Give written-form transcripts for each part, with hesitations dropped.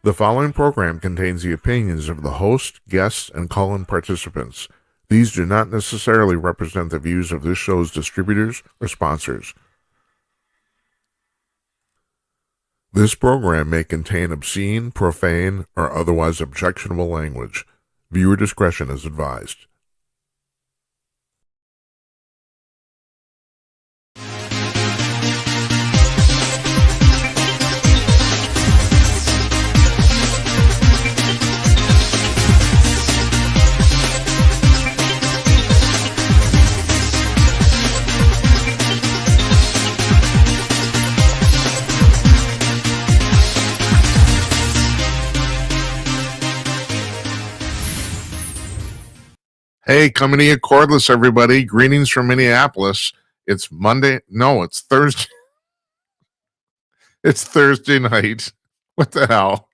The following program contains the opinions of the host, guests, and call-in participants. These do not necessarily represent the views of this show's distributors or sponsors. This program may contain obscene, profane, or otherwise objectionable language. Viewer discretion is advised. Hey, coming to you cordless, everybody. Greetings from Minneapolis. It's Monday. No, it's Thursday. It's Thursday night. What the hell?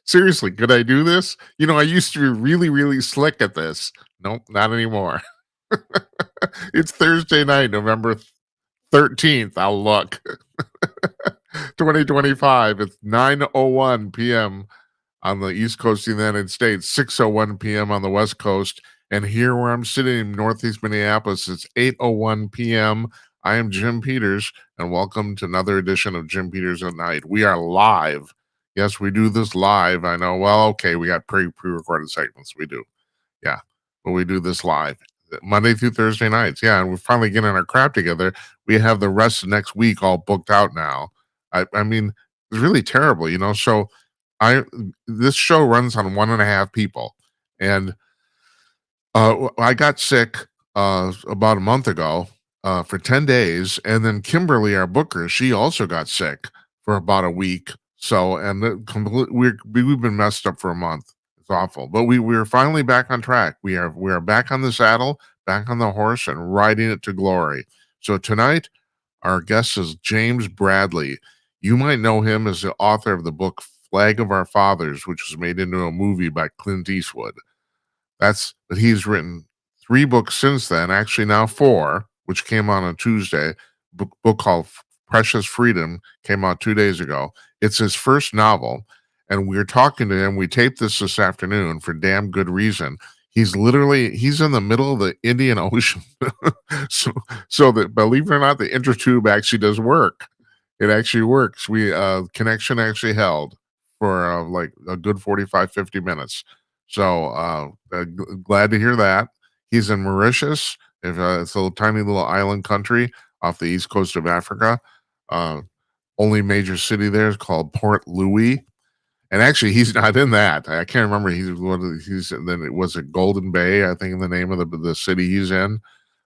Seriously, could I do this? You know, I used to be really, really slick at this. Nope, not anymore. It's Thursday night, November 13th. I'll look. 2025. It's 9:01 p.m. on the East Coast of the United States, 6:01 p.m. on the West Coast. And here where I'm sitting in Northeast Minneapolis, it's 8:01 p.m. I am Jim Peters, and welcome to another edition of Jim Peters at Night. We are live. Yes, we do this live. I know. Well, okay, we got pre-recorded segments. We do. Yeah, but we do this live Monday through Thursday nights. Yeah, and we're finally getting our crap together. We have the rest of next week all booked out now. I mean, it's really terrible, you know. So this show runs on 1.5 people, and I got sick about a month ago for 10 days, and then Kimberly, our booker, she also got sick for about a week. So, and we've been messed up for a month. It's awful, but we're finally back on track. We are back on the saddle, back on the horse, and riding it to glory. So tonight, our guest is James Bradley. You might know him as the author of the book Flag of Our Fathers, which was made into a movie by Clint Eastwood. But he's written 3 books since then, actually now 4, which came out on Tuesday. Book called Precious Freedom came out 2 days ago. It's his first novel, and we're talking to him. We taped this afternoon for damn good reason. He's in the middle of the Indian Ocean. so that, believe it or not, the intertube actually does work. It actually works. Connection actually held for like a good 45, 50 minutes. So glad to hear that. He's in Mauritius. It's a tiny little island country off the east coast of Africa. Only major city there is called Port Louis. And actually, he's not in that. I can't remember. Then it was at Golden Bay, I think, the name of the city he's in.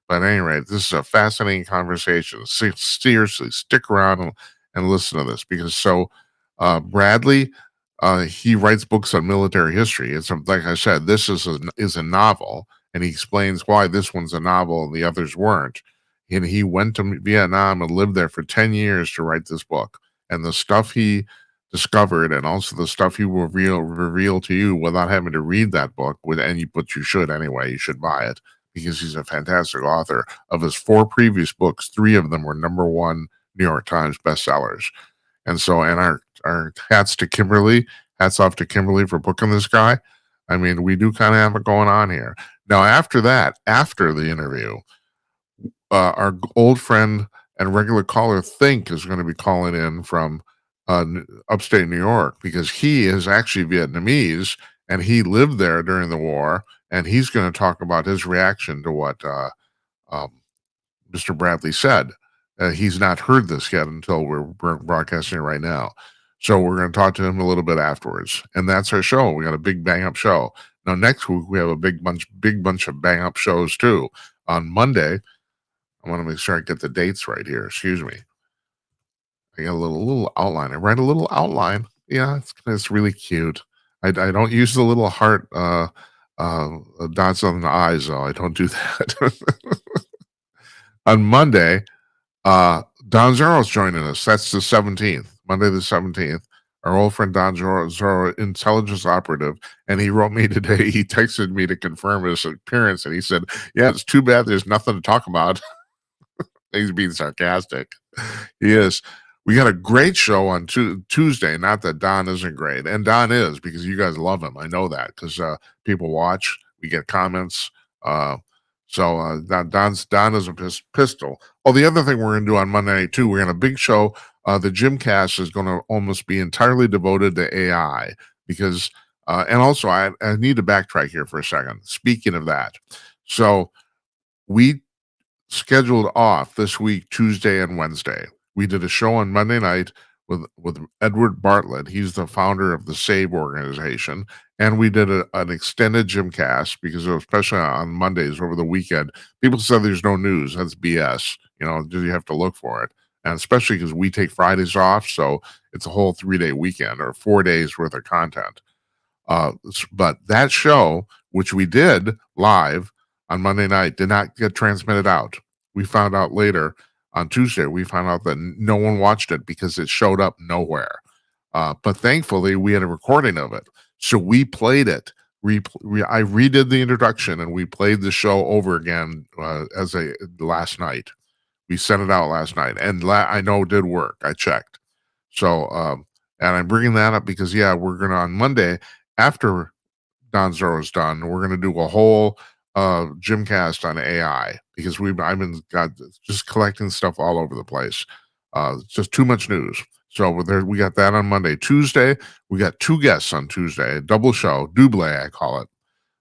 But at any rate, this is a fascinating conversation. Seriously, stick around and listen to this because Bradley, he writes books on military history. Like I said, this is a novel, and he explains why this one's a novel and the others weren't. And he went to Vietnam and lived there for 10 years to write this book. And the stuff he discovered, and also the stuff he will reveal to you without having to read that book, but you should anyway. You should buy it because he's a fantastic author. Of his 4 previous books, 3 of them were #1 New York Times bestsellers. And so, and our hats off to Kimberly for booking this guy. I mean, we do kind of have it going on here. Now, after the interview, our old friend and regular caller Think is going to be calling in from upstate New York because he is actually Vietnamese and he lived there during the war, and he's going to talk about his reaction to what Mr. Bradley said. He's not heard this yet until we're broadcasting it right now. So we're going to talk to him a little bit afterwards. And that's our show. We got a big bang up show. Now, next week, we have a big bunch of bang up shows too. On Monday, I want to make sure I get the dates right here. Excuse me. I got a little outline. I write a little outline. Yeah, it's really cute. I don't use the little heart dots on the eyes, though. I don't do that. On Monday, Don Zoro's joining us. That's the 17th, Monday the 17th. Our old friend Don Zoro, intelligence operative, and he wrote me today. He texted me to confirm his appearance, and he said, "Yeah, it's too bad there's nothing to talk about." He's being sarcastic. He is. We got a great show on Tuesday. Not that Don isn't great, and Don is because you guys love him. I know that because people watch. We get comments. Uh, Don is a pistol. Oh, the other thing we're going to do on Monday night too. We're going to big show. The Gymcast is going to almost be entirely devoted to AI because, and also I need to backtrack here for a second. Speaking of that, so we scheduled off this week, Tuesday and Wednesday. We did a show on Monday night with Edward Bartlett. He's the founder of the SAVE organization. And we did an extended Gymcast because especially on Mondays over the weekend, people said there's no news. That's BS. You have to look for it. And especially because we take Fridays off. So it's a whole 3-day weekend or 4 days worth of content. But that show, which we did live on Monday night, did not get transmitted out. We found out later on Tuesday, we found out that no one watched it because it showed up nowhere. But thankfully, we had a recording of it. So we played it. I redid the introduction and we played the show over again last night. We sent it out last night and I know it did work. I checked. So, and I'm bringing that up because, we're going to on Monday after Don Zoro's done, we're going to do a whole Gymcast on AI because I've been just collecting stuff all over the place. Just too much news. So we got that on Monday. Tuesday, we got 2 guests on Tuesday, a double show, double I call it,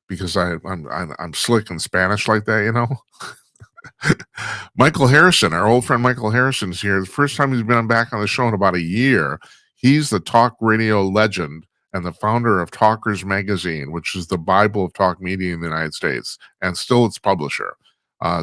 because I'm slick in Spanish like that. Michael Harrison, our old friend Michael Harrison is here. The first time he's been back on the show in about a year. He's the talk radio legend and the founder of Talkers Magazine, which is the Bible of talk media in the United States, and still its publisher.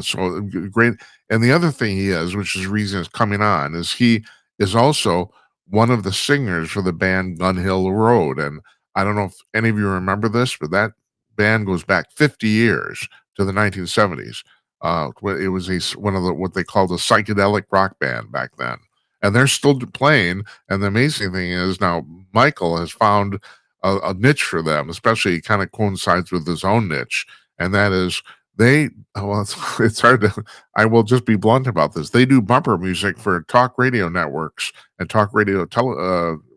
So great. And the other thing he is, which is the reason it's coming on, is he is also one of the singers for the band Gun Hill Road. And I don't know if any of you remember this, but that band goes back 50 years to the 1970s. It was one of what they called a psychedelic rock band back then. And they're still playing. And the amazing thing is now Michael has found a niche for them, especially kind of coincides with his own niche. And that is it's hard to, I will just be blunt about this. They do bumper music for talk radio networks and talk radio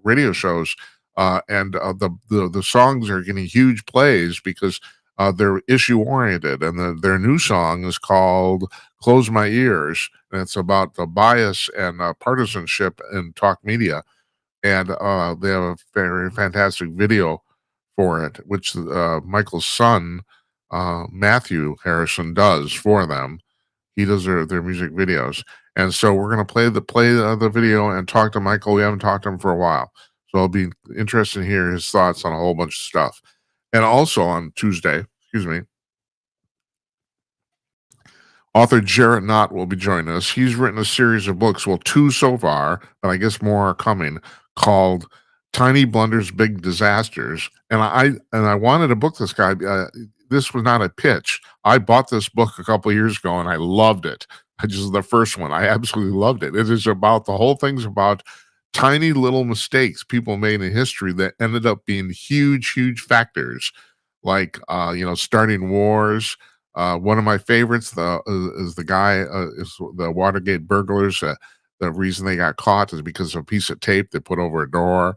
radio shows. And the songs are getting huge plays because they're issue oriented, and their new song is called "Close My Ears," and it's about the bias and partisanship in talk media. And they have a very fantastic video for it, which Michael's son Matthew Harrison does for them. He does their music videos, and so we're gonna play the video and talk to Michael. We haven't talked to him for a while, so I'll be interested to hear his thoughts on a whole bunch of stuff. And also on Tuesday, excuse me, author Jarrett Knott will be joining us. He's written a series of books, well, 2 so far, but I guess more are coming, called Tiny Blunders, Big Disasters. And I wanted to book this guy. This was not a pitch. I bought this book a couple of years ago and I loved it. Just the first one. I absolutely loved it. It is about the whole thing's about tiny little mistakes people made in history that ended up being huge, huge factors, like starting wars. One of my favorites is the guy is the Watergate burglars. The reason they got caught is because of a piece of tape they put over a door,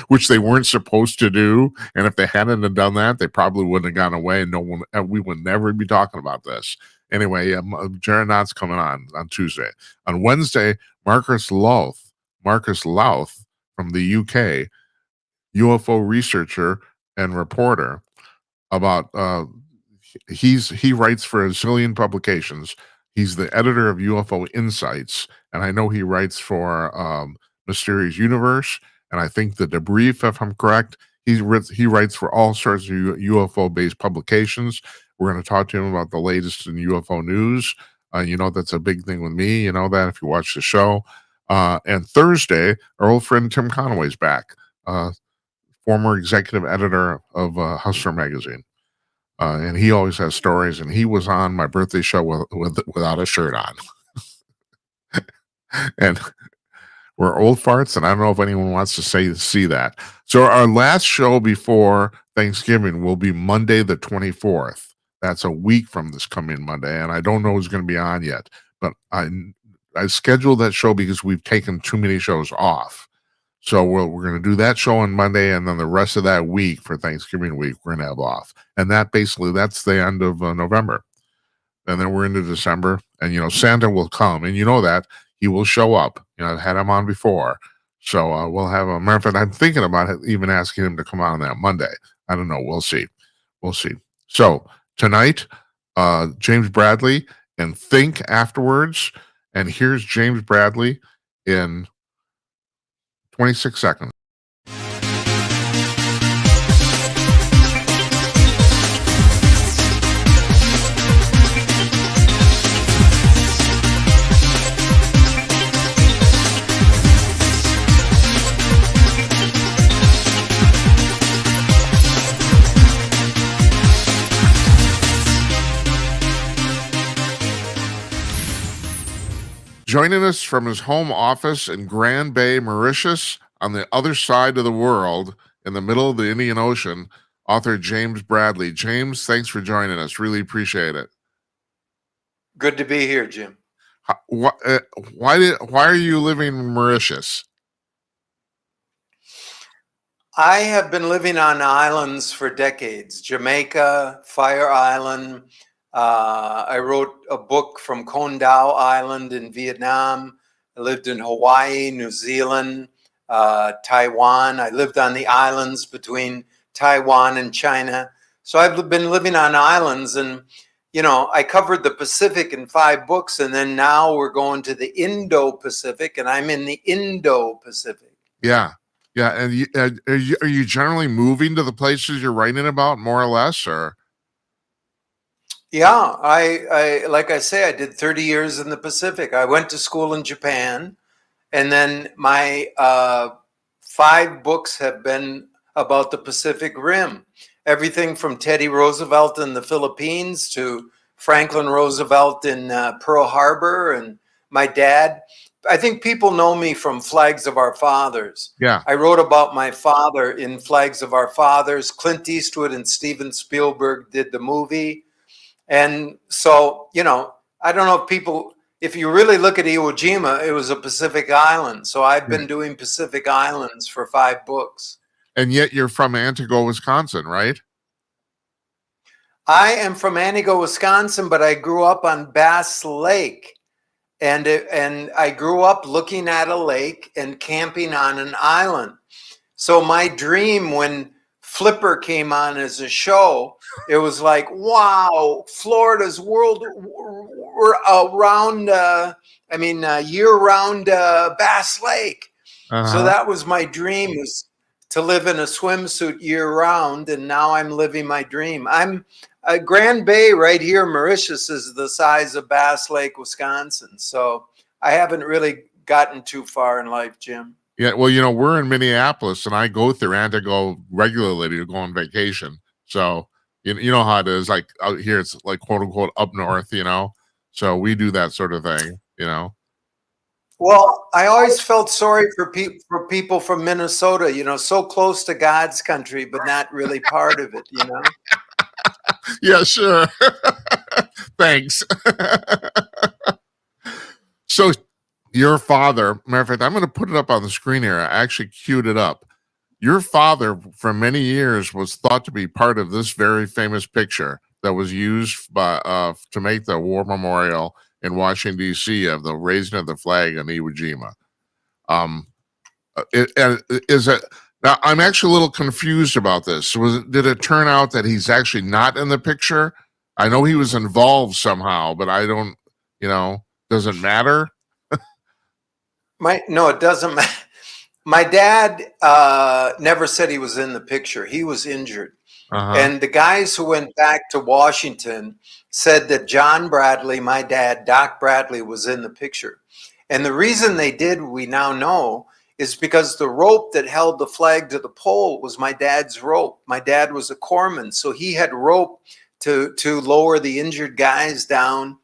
which they weren't supposed to do. And if they hadn't have done that, they probably wouldn't have gone away. And we would never be talking about this. Anyway, Jared Knott's coming on Tuesday. On Wednesday, Marcus Louth from the UK, UFO researcher and reporter, about he writes for a zillion publications. He's the editor of UFO Insights, and I know he writes for Mysterious Universe, and I think the Debrief, if I'm correct. He writes for all sorts of UFO-based publications. We're going to talk to him about the latest in UFO news. That's a big thing with me. You know that if you watch the show. And Thursday, our old friend Tim Conway's back, former executive editor of Hustler magazine. And he always has stories, and he was on my birthday show without a shirt on. And we're old farts, and I don't know if anyone wants to see that. So our last show before Thanksgiving will be Monday the 24th. That's a week from this coming Monday, and I don't know who's going to be on yet, but I scheduled that show because we've taken too many shows off. So we're going to do that show on Monday, and then the rest of that week for Thanksgiving week we're going to have off, and that's the end of November, and then we're into December, and Santa will come, and that he will show up. I've had him on before, so we'll have a matter of fact. I'm thinking about even asking him to come on that Monday. I don't know. We'll see. We'll see. So tonight, James Bradley and Think Afterwards, and here's James Bradley in 26 seconds. Joining us from his home office in Grand Bay, Mauritius, on the other side of the world, in the middle of the Indian Ocean, author James Bradley. James, thanks for joining us. Really appreciate it. Good to be here, Jim. Why are you living in Mauritius? I have been living on islands for decades. Jamaica, Fire Island. I wrote a book from Con Dao Island in Vietnam. I lived in Hawaii, New Zealand, Taiwan. I lived on the islands between Taiwan and China. So I've been living on islands, and I covered the Pacific in 5 books, and then now we're going to the Indo-Pacific, and I'm in the Indo-Pacific. Yeah. And are you generally moving to the places you're writing about, more or less, or? Yeah, I like I say, I did 30 years in the Pacific. I went to school in Japan, and then my 5 books have been about the Pacific Rim. Everything from Teddy Roosevelt in the Philippines to Franklin Roosevelt in Pearl Harbor, and my dad. I think people know me from Flags of Our Fathers. Yeah. I wrote about my father in Flags of Our Fathers. Clint Eastwood and Steven Spielberg did the movie. And so, I don't know if you really look at Iwo Jima, it was a Pacific island. So I've been doing Pacific Islands for 5 books. And yet you're from Antigo, Wisconsin, right? I am from Antigo, Wisconsin, but I grew up on Bass Lake. And I grew up looking at a lake and camping on an island. So my dream when Flipper came on as a show, it was like, wow, Florida's year-round Bass Lake. Uh-huh. So that was my dream, was to live in a swimsuit year-round, and now I'm living my dream. Grand Bay right here, Mauritius, is the size of Bass Lake, Wisconsin. So I haven't really gotten too far in life, Jim. Yeah, well, we're in Minneapolis, and I go through Antigo regularly to go on vacation. So you know how it is. Like out here, it's like quote unquote up north. So we do that sort of thing. Well, I always felt sorry for people from Minnesota. So close to God's country, but not really part of it. Yeah, sure. Thanks. So your father, matter of fact, I'm going to put it up on the screen here. I actually queued it up. Your father, for many years, was thought to be part of this very famous picture that was used to make the war memorial in Washington, D.C. of the raising of the flag on Iwo Jima. Now, I'm actually a little confused about this. Did it turn out that he's actually not in the picture? I know he was involved somehow, but I don't, does it matter? No, it doesn't matter. My dad never said he was in the picture. He was injured. Uh-huh. And the guys who went back to Washington said that John Bradley, my dad, Doc Bradley, was in the picture. And the reason they did, we now know, is because the rope that held the flag to the pole was my dad's rope. My dad was a corpsman, so he had rope to lower the injured guys down.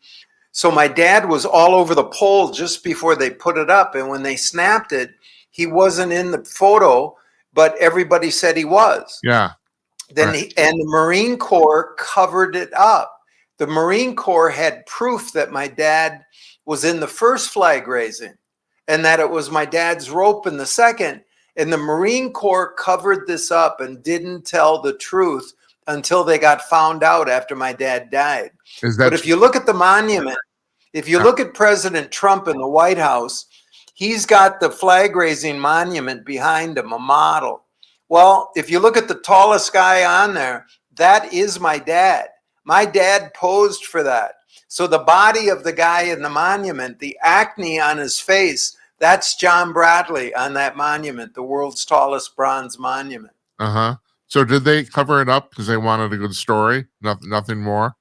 So my dad was all over the pole just before they put it up. And when they snapped it, he wasn't in the photo, but everybody said he was. Yeah. Then and the Marine Corps covered it up. The Marine Corps had proof that my dad was in the first flag raising, and that it was my dad's rope in the second. And the Marine Corps covered this up and didn't tell the truth until they got found out after my dad died. Is But that if you look at the monument, if you look at President Trump in the White House, he's got the flag raising monument behind him, a model. Well, if you look at the tallest guy on there, that is my dad. My dad posed for that. So the body of the guy in the monument, the acne on his face, that's John Bradley on that monument, the world's tallest bronze monument. uh-huh. So did they cover it up because they wanted a good story? Nothing more?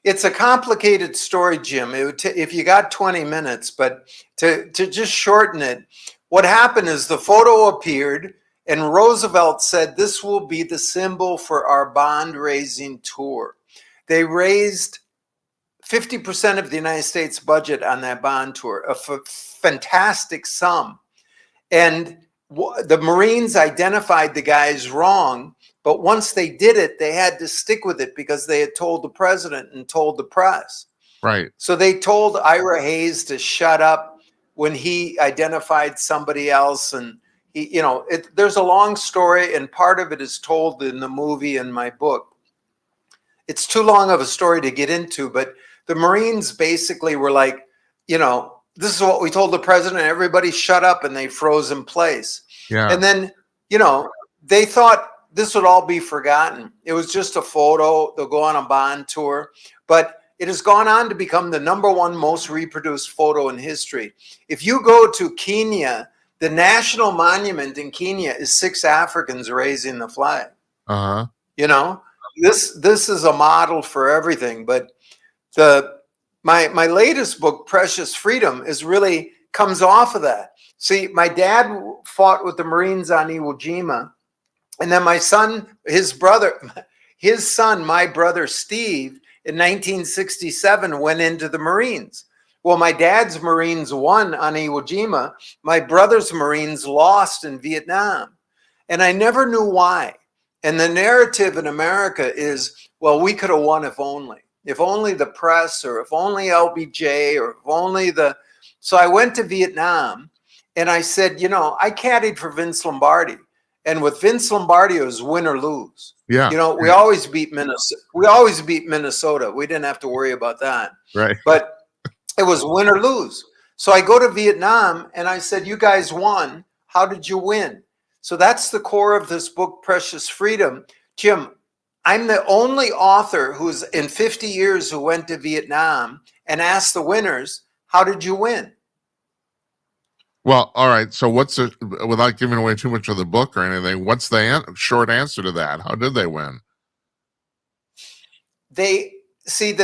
It's a complicated story, Jim. If you got 20 minutes, but to just shorten it, what happened is the photo appeared and Roosevelt said this will be the symbol for our bond raising tour. They raised 50% of the United States budget on that bond tour, a fantastic sum. And the Marines identified the guys wrong, but once they did it, they had to stick with it because they had told the president and told the press. Right. So they told Ira Hayes to shut up when he identified somebody else. And he, there's a long story, and part of it is told in the movie and my book. It's too long of a story to get into, but the Marines basically were like, this is what we told the president, everybody shut up, and they froze in place. Yeah. And then, they thought this would all be forgotten. It was just a photo. They'll go on a bond tour, but it has gone on to become the #1 most reproduced photo in history. If you go to Kenya, the national monument in Kenya is 6 Africans raising the flag. Uh-huh. This is a model for everything. But my latest book, Precious Freedom, comes off of that. See, my dad fought with the Marines on Iwo Jima, and then my son, my brother Steve, in 1967 went into the Marines. Well, my dad's Marines won on Iwo Jima. My brother's Marines lost in Vietnam, and I never knew why. And the narrative in America is, well, we could have won if only the press, or if only LBJ, or if only so I went to Vietnam and I said, I caddied for Vince Lombardi. And with Vince Lombardi, it was win or lose. Yeah. We always beat Minnesota. We didn't have to worry about that. Right. But it was win or lose. So I go to Vietnam and I said, you guys won. How did you win? So that's the core of this book, Precious Freedom. Jim, I'm the only author who's in 50 years who went to Vietnam and asked the winners, how did you win? Well, all right. So without giving away too much of the book or anything, what's the short answer to that? How did they win? The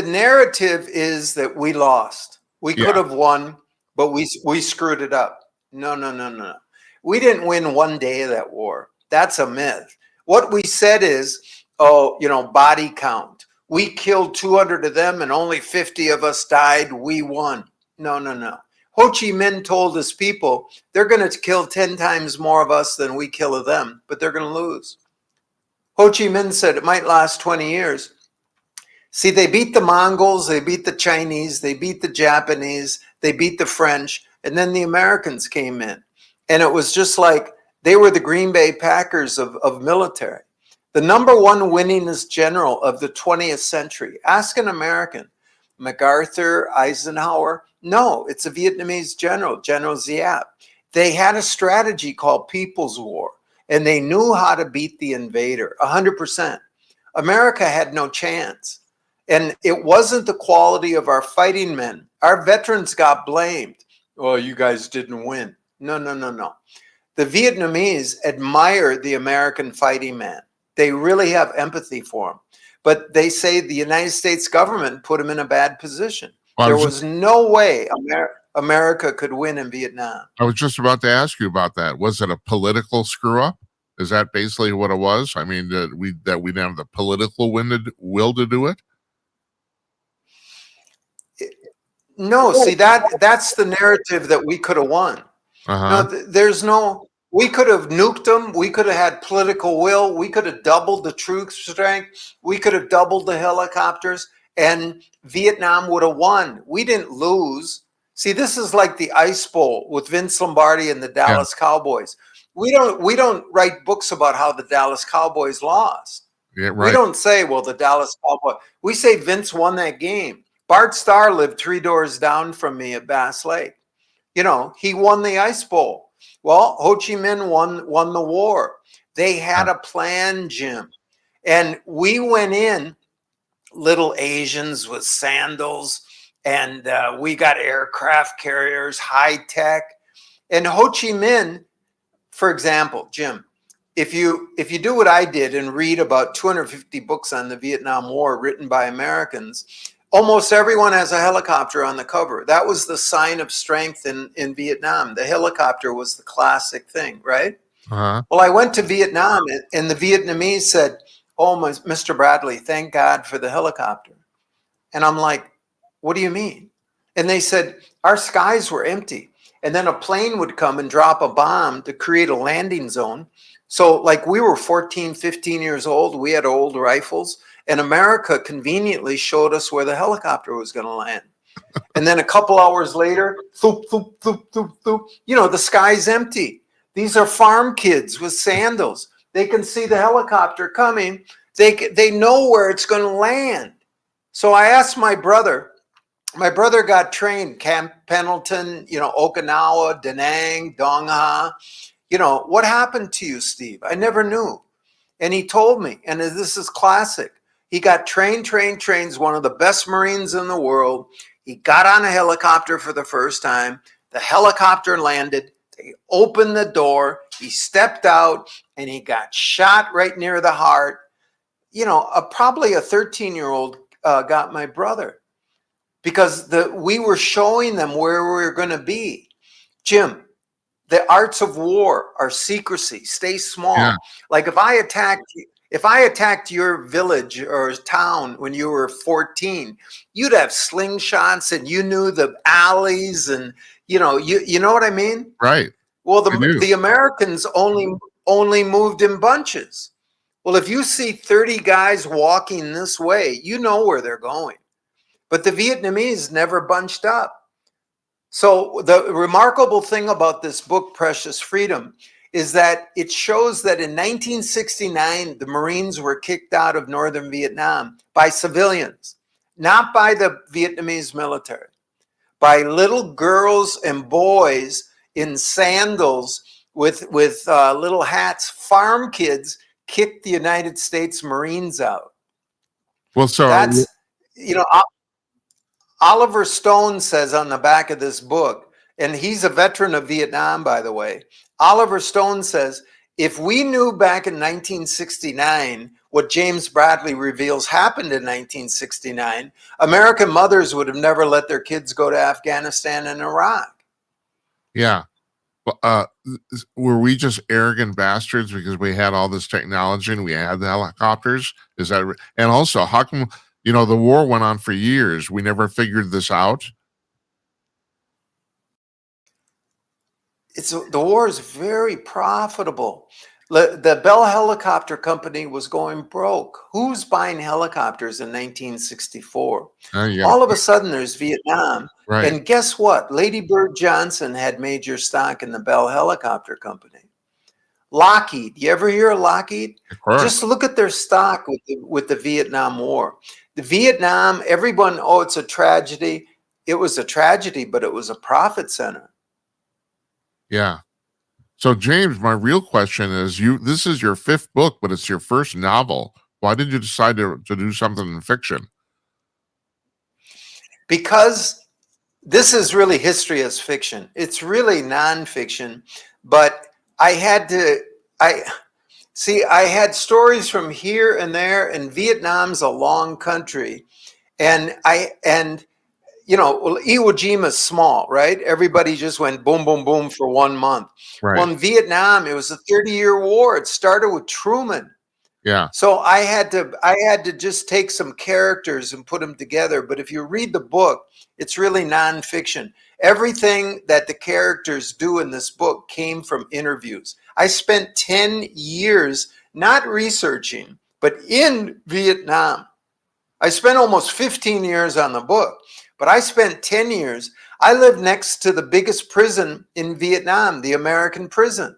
narrative is that we lost. We could have won, but we screwed it up. No. We didn't win one day of that war. That's a myth. What we said is, body count. We killed 200 of them and only 50 of us died. We won. No. Ho Chi Minh told his people, they're going to kill 10 times more of us than we kill of them, but they're going to lose. Ho Chi Minh said it might last 20 years. See, they beat the Mongols, they beat the Chinese, they beat the Japanese, they beat the French, and then the Americans came in. And it was just like they were the Green Bay Packers of military. The #1 winningest general of the 20th century. Ask an American. MacArthur, Eisenhower. No, it's a Vietnamese general, General Giap. They had a strategy called People's War, and they knew how to beat the invader, 100%. America had no chance. And it wasn't the quality of our fighting men. Our veterans got blamed. Oh, you guys didn't win. No. The Vietnamese admire the American fighting man. They really have empathy for him. But they say the United States government put him in a bad position. Well, there was no way America could win in Vietnam. I was just about to ask you about that. Was it a political screw up? Is that basically what it was? I mean, we didn't have the political will to do it? No, see, that's the narrative that we could have won. No, we could have nuked them. We could have had political will. We could have doubled the troop strength. We could have doubled the helicopters. and Vietnam would have won. We didn't lose. See, this is like the Ice Bowl with Vince Lombardi and the Yeah. Dallas Cowboys. We don't write books about how the Dallas Cowboys lost. Yeah. We Right. don't say, well, the Dallas Cowboys. We say Vince won that game. Bart Starr lived 3 doors down from me at Bass Lake. You know, he won the Ice Bowl. Well, Ho Chi Minh won the war. They had a plan, Jim. And we went in, little Asians with sandals, and we got aircraft carriers, high tech. And Ho Chi Minh, for example, Jim, if you do what I did and read about 250 books on the Vietnam War written by Americans, almost everyone has a helicopter on the cover. That was the sign of strength in Vietnam. The helicopter was the classic thing, right? Uh-huh. Well, I went to Vietnam, and the Vietnamese said, "Oh, Mr. Bradley, thank God for the helicopter." And I'm like, "What do you mean?" And they said, "Our skies were empty. And then a plane would come and drop a bomb to create a landing zone." So, like, we were 14, 15 years old. We had old rifles. And America conveniently showed us where the helicopter was going to land. And then a couple hours later, thoop, thoop, thoop, thoop, thoop, you know, the sky's empty. These are farm kids with sandals. They can see the helicopter coming. They know where it's going to land. So I asked my brother. My brother got trained Camp Pendleton, you know, Okinawa, Da Nang, Dong Ha. You know, what happened to you, Steve? I never knew. And he told me, and this is classic. He got trained, one of the best Marines in the world. He got on a helicopter for the first time. The helicopter landed. They opened the door. He stepped out and he got shot right near the heart. You know, probably a 13-year-old got my brother because we were showing them where we were going to be. Jim, the arts of war are secrecy. Stay small. Yeah. Like if I attacked your village or town when you were 14, you'd have slingshots and you knew the alleys and you know what I mean? Right. Well, I do. the Americans only moved in bunches. Well, if you see 30 guys walking this way, you know where they're going. But the Vietnamese never bunched up. So the remarkable thing about this book, Precious Freedom, is that it shows that in 1969, the Marines were kicked out of northern Vietnam by civilians, not by the Vietnamese military, by little girls and boys in sandals with little hats. Farm kids kicked the United States Marines out. Well, so That's, you know, Oliver Stone says on the back of this book, and he's a veteran of Vietnam, by the way. Oliver Stone says, if we knew back in 1969 what James Bradley reveals happened in 1969, American mothers would have never let their kids go to Afghanistan and Iraq. yeah. Well, were we just arrogant bastards because we had all this technology and we had the helicopters? Is that and also how come the war went on for years? We never figured this out. The war is very profitable. The Bell Helicopter Company was going broke. Who's buying helicopters in 1964? All of a sudden, there's Vietnam. Right. And guess what? Lady Bird Johnson had major stock in the Bell Helicopter Company. Lockheed. You ever hear of Lockheed? Of course. Just look at their stock with the Vietnam War. The Vietnam, everyone, oh, it's a tragedy. It was a tragedy, but it was a profit center. Yeah. So James, my real question is this is your 5th book, but it's your first novel. Why did you decide to do something in fiction? Because this is really history as fiction. It's really nonfiction, but I had stories from here and there, and Vietnam's a long country. And Iwo Jima's small, right? Everybody just went boom, boom, boom for 1 month. Right. Well, in Vietnam, it was a 30-year war. It started with Truman. Yeah. So I had to just take some characters and put them together. But if you read the book, it's really nonfiction. Everything that the characters do in this book came from interviews. I spent 10 years not researching, but in Vietnam. I spent almost 15 years on the book, but I spent 10 years. I lived next to the biggest prison in Vietnam, the American prison.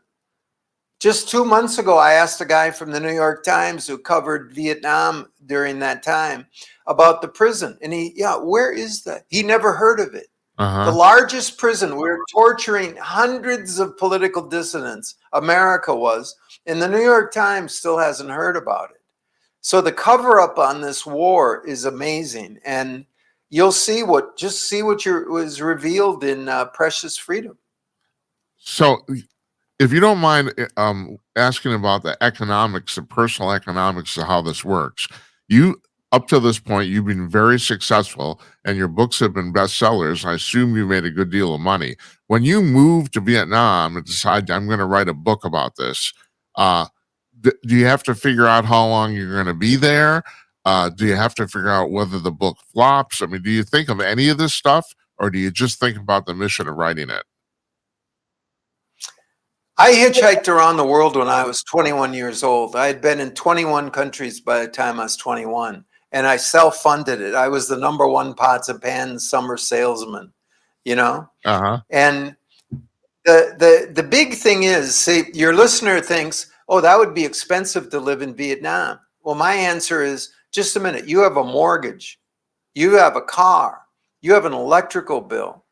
Just 2 months ago, I asked a guy from the New York Times who covered Vietnam during that time about the prison. And where is that? He never heard of it. The Uh-huh. largest prison, we were torturing hundreds of political dissidents, America was, and the New York Times still hasn't heard about it. So the cover up on this war is amazing. And you'll see what was revealed in Precious Freedom. So if you don't mind asking about the economics, the personal economics of how this works, you up to this point you've been very successful and your books have been bestsellers. I assume you made a good deal of money. When you moved to Vietnam and decide I'm going to write a book about this, uh, do you have to figure out how long you're going to be there? Do you have to figure out whether the book flops? I mean, do you think of any of this stuff, or do you just think about the mission of writing it? I hitchhiked around the world when I was 21 years old. I had been in 21 countries by the time I was 21, and I self-funded it. I was the number one pots and pans summer salesman, you know? Uh-huh. And the big thing is, see, your listener thinks, oh, that would be expensive to live in Vietnam. Well, my answer is, just a minute. You have a mortgage. You have a car. You have an electrical bill.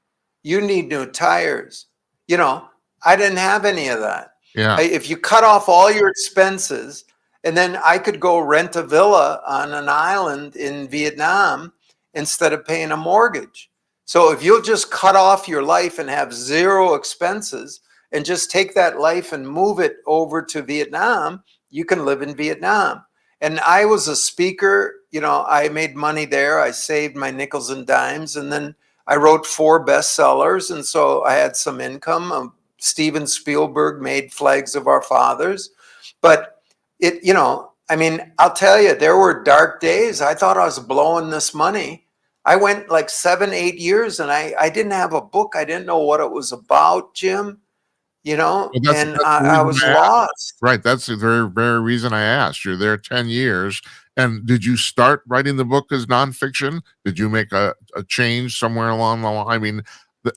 You need new tires. You know, I didn't have any of that. Yeah. If you cut off all your expenses, and then I could go rent a villa on an island in Vietnam instead of paying a mortgage. So if you'll just cut off your life and have zero expenses and just take that life and move it over to Vietnam, you can live in Vietnam. And I was a speaker, you know, I made money there. I saved my nickels and dimes, and then I wrote 4 bestsellers. And so I had some income. Steven Spielberg made Flags of Our Fathers. But it, you know, I mean, I'll tell you, there were dark days. I thought I was blowing this money. I went like 7, 8 years and I didn't have a book. I didn't know what it was about, Jim, you know, Well, and that's the I reason was I asked. lost. Right, that's the very, very reason I asked. You're there 10 years, and did you start writing the book as nonfiction? Did you make a change somewhere along the line? I mean,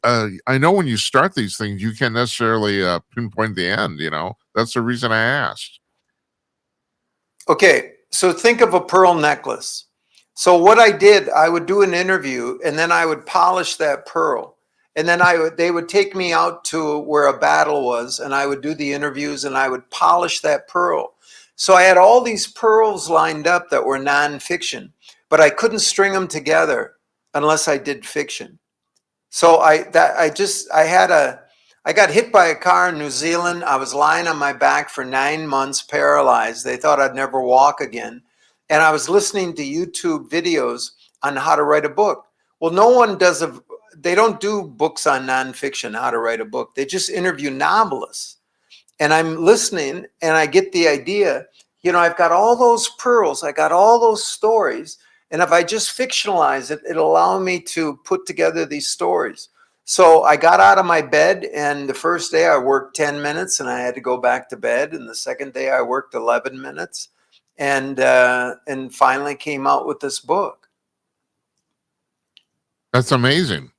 I know when you start these things, you can't necessarily, pinpoint the end, you know? That's the reason I asked. Okay, so think of a pearl necklace. So what I did, I would do an interview and then I would polish that pearl. And then they would take me out to where a battle was and I would do the interviews and I would polish that pearl. So I had all these pearls lined up that were nonfiction, but I couldn't string them together unless I did fiction. So I got hit by a car in New Zealand. I was lying on my back for 9 months, paralyzed. They thought I'd never walk again. And I was listening to YouTube videos on how to write a book. Well, they don't do books on nonfiction, how to write a book. They just interview novelists. And I'm listening and I get the idea, you know, I've got all those pearls, I got all those stories. And if I just fictionalize it, it'll allow me to put together these stories. So I got out of my bed, and the first day I worked 10 minutes and I had to go back to bed. And the second day I worked 11 minutes and finally came out with this book. That's amazing.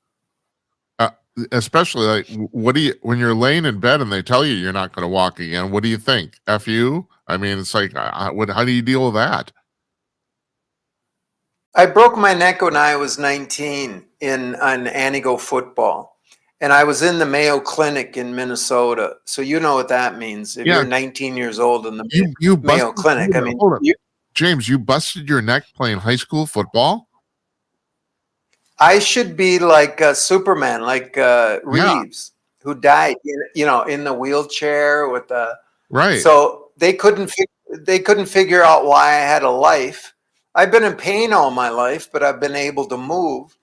Especially, like, what do you when you're laying in bed and they tell you you're not gonna walk again, what do you think? F you? I mean, it's like, how do you deal with that? I broke my neck when I was 19 in an Anigo football. And I was in the Mayo Clinic in Minnesota. So you know what that means. If Yeah. you're 19 years old in the You Mayo busted Clinic, I mean, hold on. James, you busted your neck playing high school football? I should be like Superman, like Yeah, Reeves, who died, you know, in the wheelchair with the. right. So they couldn't figure out why I had a life. I've been in pain all my life, but I've been able to move.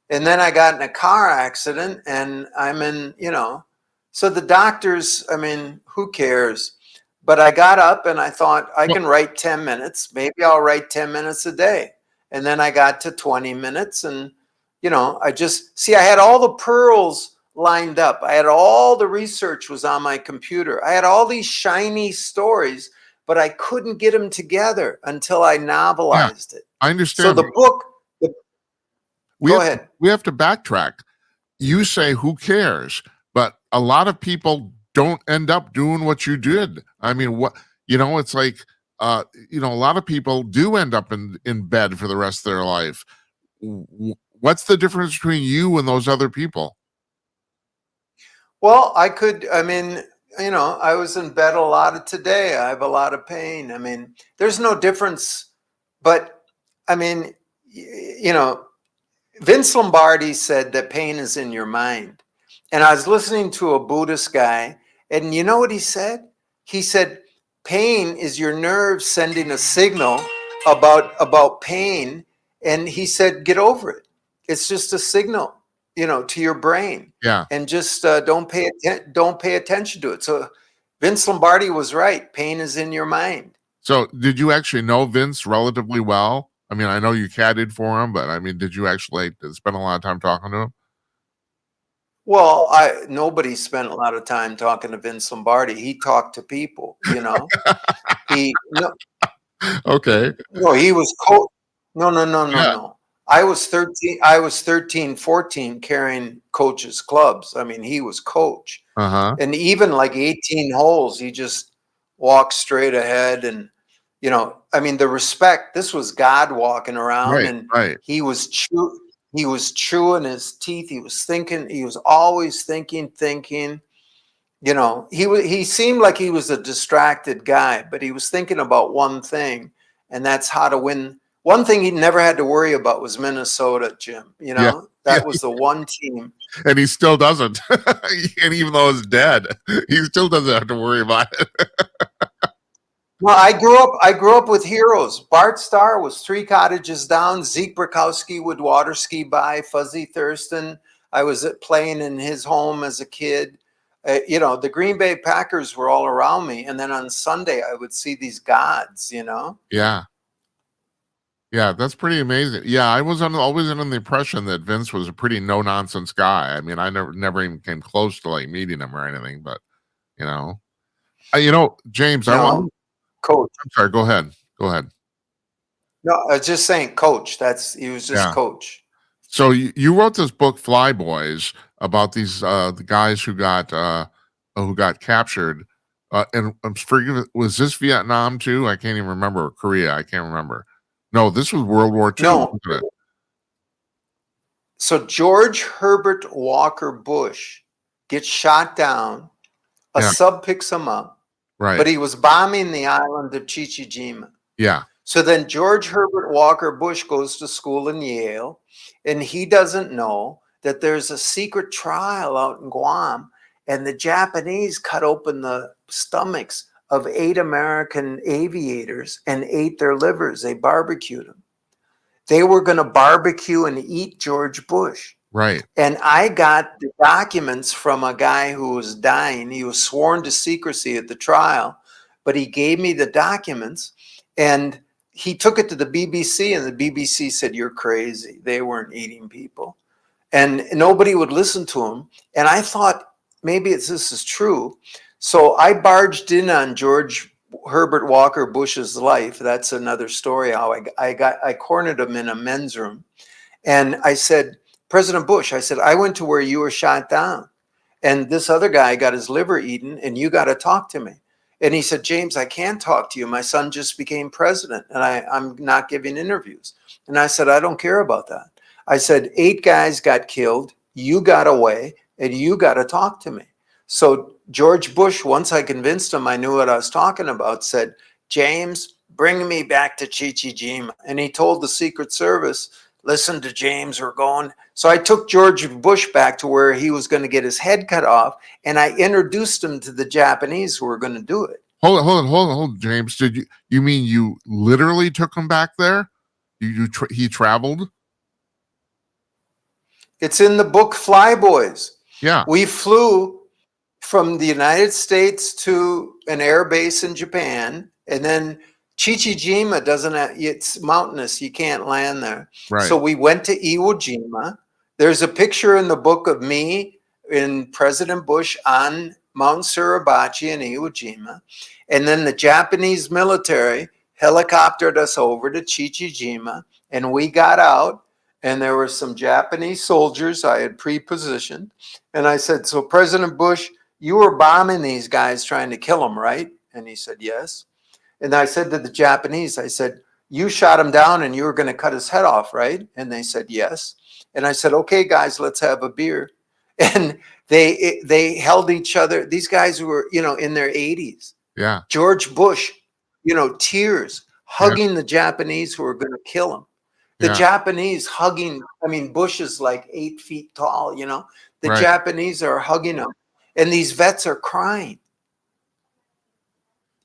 And then I got in a car accident, and I'm in, you know. So the doctors, I mean, who cares? But I got up and I thought I Well, can write 10 minutes. Maybe I'll write 10 minutes a day. And then I got to 20 minutes and you know, I had all the pearls lined up. I had all the research was on my computer. I had all these shiny stories, but I couldn't get them together until I Yeah, novelized it. I So understand. the book, We go have ahead. we have to backtrack. You say who cares, but a lot of people don't end up doing what you did. I mean, what it's like a lot of people do end up in bed for the rest of their life. What's the difference between you and those other people? Well, I mean, I was in bed a lot of today. I have a lot of pain. I mean, there's no difference, but I mean, Vince Lombardi said that pain is in your mind. And I was listening to a Buddhist guy, and you know what he said? He said, pain is your nerves sending a signal about pain. And he said, get over it. It's just a signal, to your brain. Yeah. And just don't pay attention to it. So Vince Lombardi was right. Pain is in your mind. So did you actually know Vince relatively well? I mean, I know you caddied for him, but I mean, did you actually spend a lot of time talking to him? Well, nobody spent a lot of time talking to Vince Lombardi. He talked to people, He no, Okay. no, he was coach. No, no, no, no, Yeah. no. I was 13, 14 carrying coach's clubs. I mean, he was coach. Uh-huh. And even like 18 holes, he just walked straight ahead. And, I mean, the respect, this was God walking around, Right, and right. he was chewing his teeth. He was thinking, he was always thinking. He seemed like he was a distracted guy, but he was thinking about one thing, and that's how to win. One thing he never had to worry about was Minnesota, Jim. Yeah. Yeah. That was the one team. And he still doesn't. And even though he's dead, he still doesn't have to worry about it. Well, I grew up with heroes. Bart Starr was 3 cottages down. Zeke Brukowski would water ski by. Fuzzy Thurston. I was playing in his home as a kid. The Green Bay Packers were all around me, and then on Sunday I would see these gods. Yeah. Yeah, that's pretty amazing. Yeah, I was always under the impression that Vince was a pretty no-nonsense guy. I mean, I never even came close to like meeting him or anything, but you know. James, No, coach. I'm sorry, go ahead. Go ahead. No, I was just saying, coach. He was just Yeah. coach. So you wrote this book, Fly Boys, about these the guys who got captured. And I'm forgetting, was this Vietnam too? I can't even remember. Korea, I can't remember. No, this was World War II, No. wasn't it? So George Herbert Walker Bush gets shot down. A Yeah. sub picks him up, Right. but he was bombing the island of Chichijima. Yeah. So then George Herbert Walker Bush goes to school in Yale, and he doesn't know that there's a secret trial out in Guam, and the Japanese cut open the stomachs of 8 American aviators and ate their livers. They barbecued them. They were going to barbecue and eat George Bush. Right. And I got the documents from a guy who was dying. He was sworn to secrecy at the trial, but he gave me the documents, and he took it to the BBC, and the BBC said, "You're crazy. They weren't eating people." And nobody would listen to him. And I thought, maybe this is true. So I barged in on George Herbert Walker Bush's life. That's another story. How I cornered him in a men's room, and I said, "President Bush," I said, "I went to where you were shot down, and this other guy got his liver eaten, and you got to talk to me." And he said, "James, I can't talk to you. My son just became president, and I'm not giving interviews." And I said, "I don't care about that." I said, 8 guys got killed, you got away, and you got to talk to me. So George Bush, once I convinced him I knew what I was talking about, said, "James, bring me back to Chichijima." And he told the Secret Service, "Listen to James, we're going." So I took George Bush back to where he was going to get his head cut off, and I introduced him to the Japanese who were going to do it. Hold on, James. You mean you literally took him back there? He traveled? It's in the book Fly Boys. Yeah. We flew from the United States to an air base in Japan, and then Chichijima it's mountainous. You can't land there. Right. So we went to Iwo Jima. There's a picture in the book of me and President Bush on Mount Suribachi in Iwo Jima. And then the Japanese military helicoptered us over to Chichijima, and we got out, and there were some Japanese soldiers I had pre-positioned. And I said, so President Bush, you were bombing these guys trying to kill them, right? And he said, yes. And I said to the Japanese, I said, you shot him down and you were going to cut his head off, right? And they said, yes. And I said, okay, guys, let's have a beer. And they held each other. These guys were, in their 80s. Yeah. George Bush, tears, Yeah. hugging the Japanese who were going to kill him. The Yeah. Japanese hugging, Bush is like 8 feet tall, The Right. Japanese are hugging him. And these vets are crying.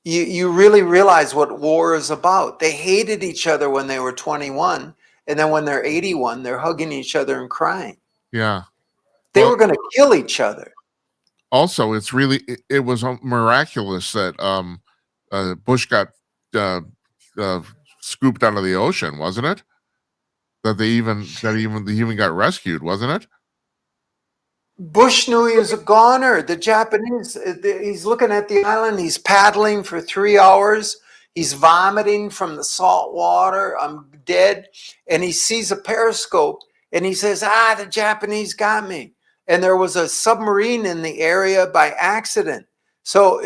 You really realize what war is about. They hated each other when they were 21. And then when they're 81, they're hugging each other and crying. Yeah. They Well, were going to kill each other. also, it's really it was miraculous that Bush got scooped out of the ocean, wasn't it? That he even got rescued, wasn't it? Bush knew he was a goner. The Japanese, he's looking at the island. He's paddling for 3 hours. He's vomiting from the salt water. I'm dead. And he sees a periscope and he says, the Japanese got me. And there was a submarine in the area by accident. So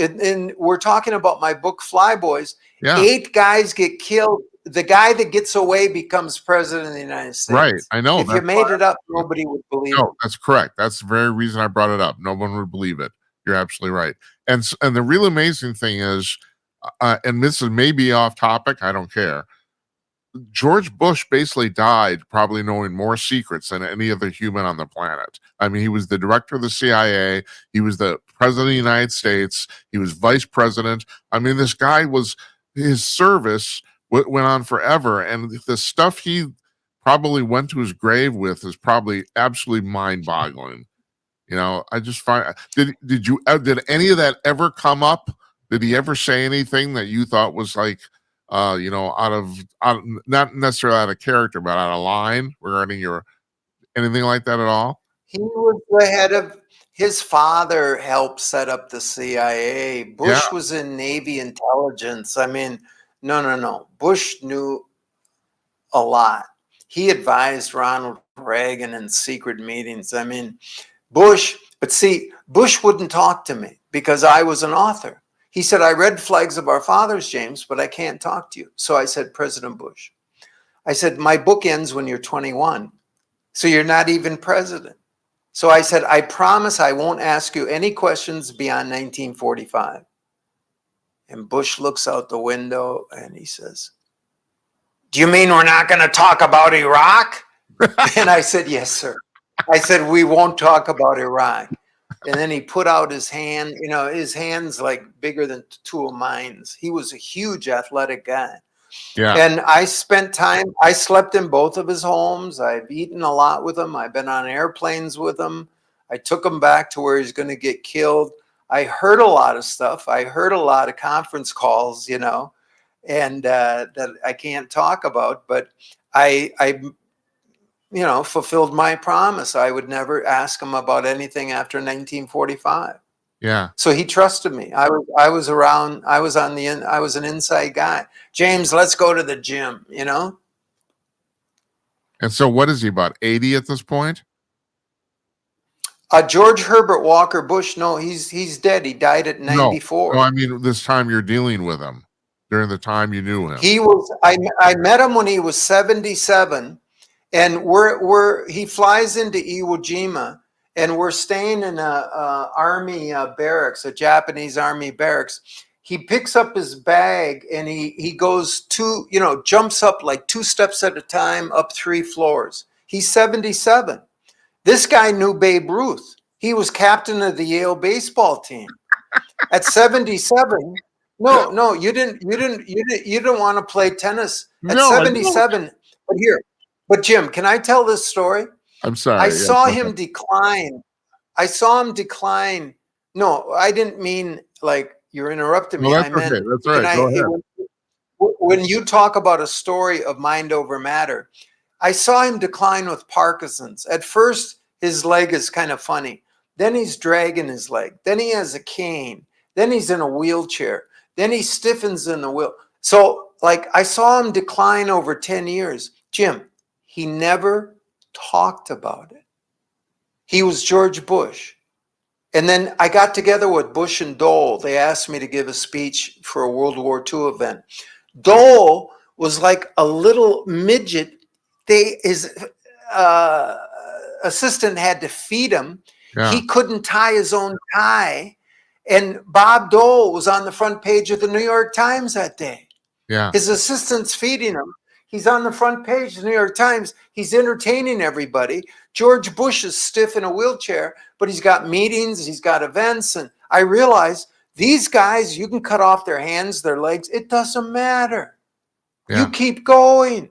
we're talking about my book, Flyboys. Yeah. 8 guys get killed. The guy that gets away becomes president of the United States. Right. I know. If you made it up, nobody would believe it. No, that's correct. That's the very reason I brought it up. No one would believe it. You're absolutely right. And the real amazing thing is, and this is maybe off topic, I don't care. George Bush basically died probably knowing more secrets than any other human on the planet. I mean, he was the director of the CIA. He was the president of the United States. He was vice president. I mean, this guy his service went on forever. And the stuff he probably went to his grave with is probably absolutely mind-boggling. I just find, did any of that ever come up? Did he ever say anything that you thought was like, out of not necessarily out of character, but out of line regarding anything like that at all? He was the head of, his father helped set up the CIA. Bush was in Navy intelligence. No. Bush knew a lot. He advised Ronald Reagan in secret meetings. Bush wouldn't talk to me because I was an author. He said, I read Flags of Our Fathers, James, but I can't talk to you. So I said, President Bush. I said, my book ends when you're 21. So you're not even president. So I said, I promise I won't ask you any questions beyond 1945. And Bush looks out the window and he says, do you mean we're not going to talk about Iraq? And I said, yes, sir. I said, we won't talk about Iraq. And then he put out his hand, his hand's like bigger than 2 of mine. He was a huge athletic guy. Yeah. And I slept in both of his homes. I've eaten a lot with him. I've been on airplanes with him. I took him back to where he's going to get killed. I heard a lot of stuff. I heard a lot of conference calls, and that I can't talk about, but I fulfilled my promise. I would never ask him about anything after 1945. Yeah. So he trusted me. I was around. I was an inside guy. James, let's go to the gym. And so, what is he, about 80 at this point? George Herbert Walker Bush. No, he's dead. He died at 94. No, I mean this time you're dealing with him. During the time you knew him, he was. I met him when he was 77, and he flies into Iwo Jima. And we're staying in a army barracks, a Japanese army barracks. He picks up his bag and he goes jumps up like 2 steps at a time, up 3 floors. He's 77. This guy knew Babe Ruth. He was captain of the Yale baseball team. At 77, no, you didn't want to play tennis at 77. But Jim, can I tell this story? I'm sorry. I saw him decline. No, I didn't mean like you're interrupting me. That's okay. That's all right. Go ahead. When you talk about a story of mind over matter, I saw him decline with Parkinson's. At first, his leg is kind of funny, Then he's dragging his leg. Then he has a cane. Then he's in a wheelchair. Then he stiffens in the wheel. So, like, I saw him decline over 10 years. Jim, he never talked about it. He was George Bush. And then I got together with Bush and Dole. They asked me to give a speech for a World War II event. Dole was like a little midget. His assistant had to feed him. Yeah. He couldn't tie his own tie. And Bob Dole was on the front page of the New York Times that day. Yeah. His assistant's feeding him. He's on the front page of the New York Times. He's entertaining everybody. George Bush is stiff in a wheelchair, but he's got meetings, he's got events. And I realize these guys, you can cut off their hands, their legs. It doesn't matter. Yeah. You keep going.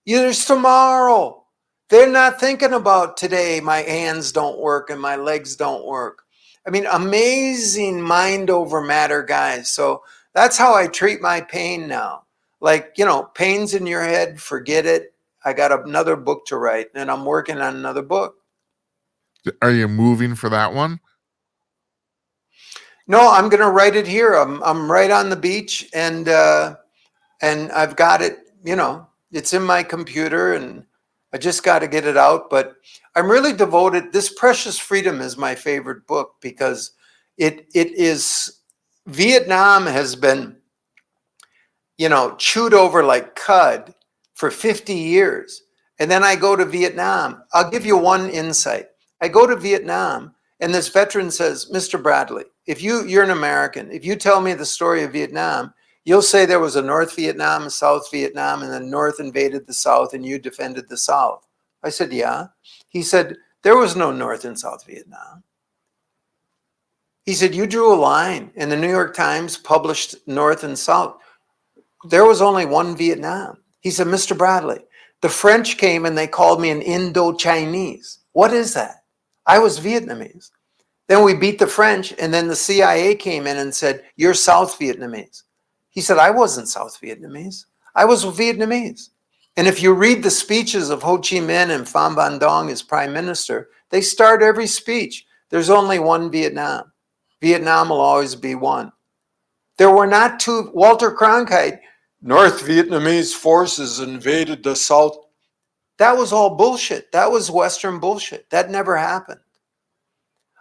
There's tomorrow. They're not thinking about today, my hands don't work and my legs don't work. I mean, amazing mind over matter guys. So that's how I treat my pain now. Like, pain's in your head, forget it. I got another book to write and I'm working on another book. Are you moving for that one? No, I'm going to write it here. I'm right on the beach and I've got it, it's in my computer and I just got to get it out. But I'm really devoted. This Precious Freedom is my favorite book because it is, Vietnam has been, chewed over like cud for 50 years. And then I go to Vietnam. I'll give you one insight. I go to Vietnam and this veteran says, Mr. Bradley, if you're an American, if you tell me the story of Vietnam, you'll say there was a North Vietnam, a South Vietnam, and the North invaded the South and you defended the South. I said, yeah. He said, there was no North and South Vietnam. He said, you drew a line and the New York Times published North and South. There was only one Vietnam. He said, Mr. Bradley, the French came and they called me an Indo-Chinese. What is that? I was Vietnamese. Then we beat the French and then the CIA came in and said, you're South Vietnamese. He said, I wasn't South Vietnamese. I was Vietnamese. And if you read the speeches of Ho Chi Minh and Pham Van Dong as prime minister, they start every speech. There's only one Vietnam. Vietnam will always be one. There were not two. Walter Cronkite, North Vietnamese forces invaded the South. That was all bullshit. That was Western bullshit. That never happened.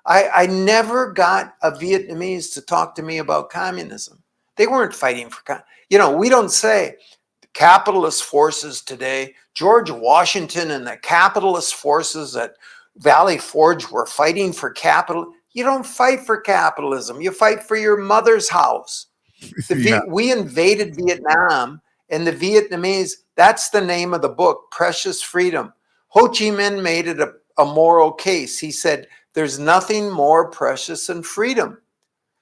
I never got a Vietnamese to talk to me about communism. They weren't fighting for, we don't say capitalist forces today, George Washington and the capitalist forces at Valley Forge were fighting for capital. You don't fight for capitalism. You fight for your mother's house. We invaded Vietnam and the Vietnamese, that's the name of the book, Precious Freedom. Ho Chi Minh made it a moral case. He said, there's nothing more precious than freedom.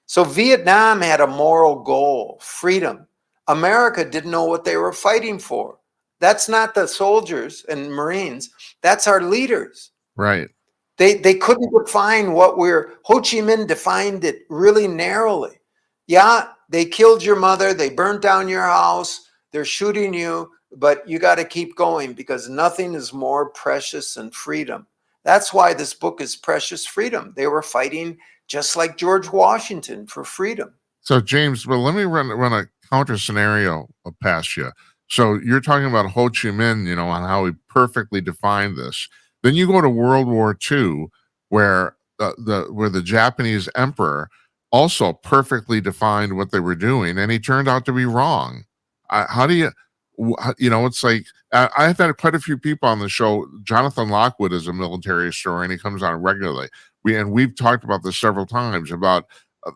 So Vietnam had a moral goal, freedom. America didn't know what they were fighting for. That's not the soldiers and Marines. That's our leaders. Right. They couldn't define what Ho Chi Minh defined it really narrowly. Yeah, they killed your mother. They burnt down your house. They're shooting you, but you got to keep going because nothing is more precious than freedom. That's why this book is Precious Freedom. They were fighting just like George Washington for freedom. So James, well, let me run a counter scenario past you. So you're talking about Ho Chi Minh, on how he perfectly defined this. Then you go to World War II, where the Japanese emperor also perfectly defined what they were doing, and he turned out to be wrong. How do you? It's like I've had quite a few people on the show. Jonathan Lockwood is a military historian. He comes on regularly. We've talked about this several times about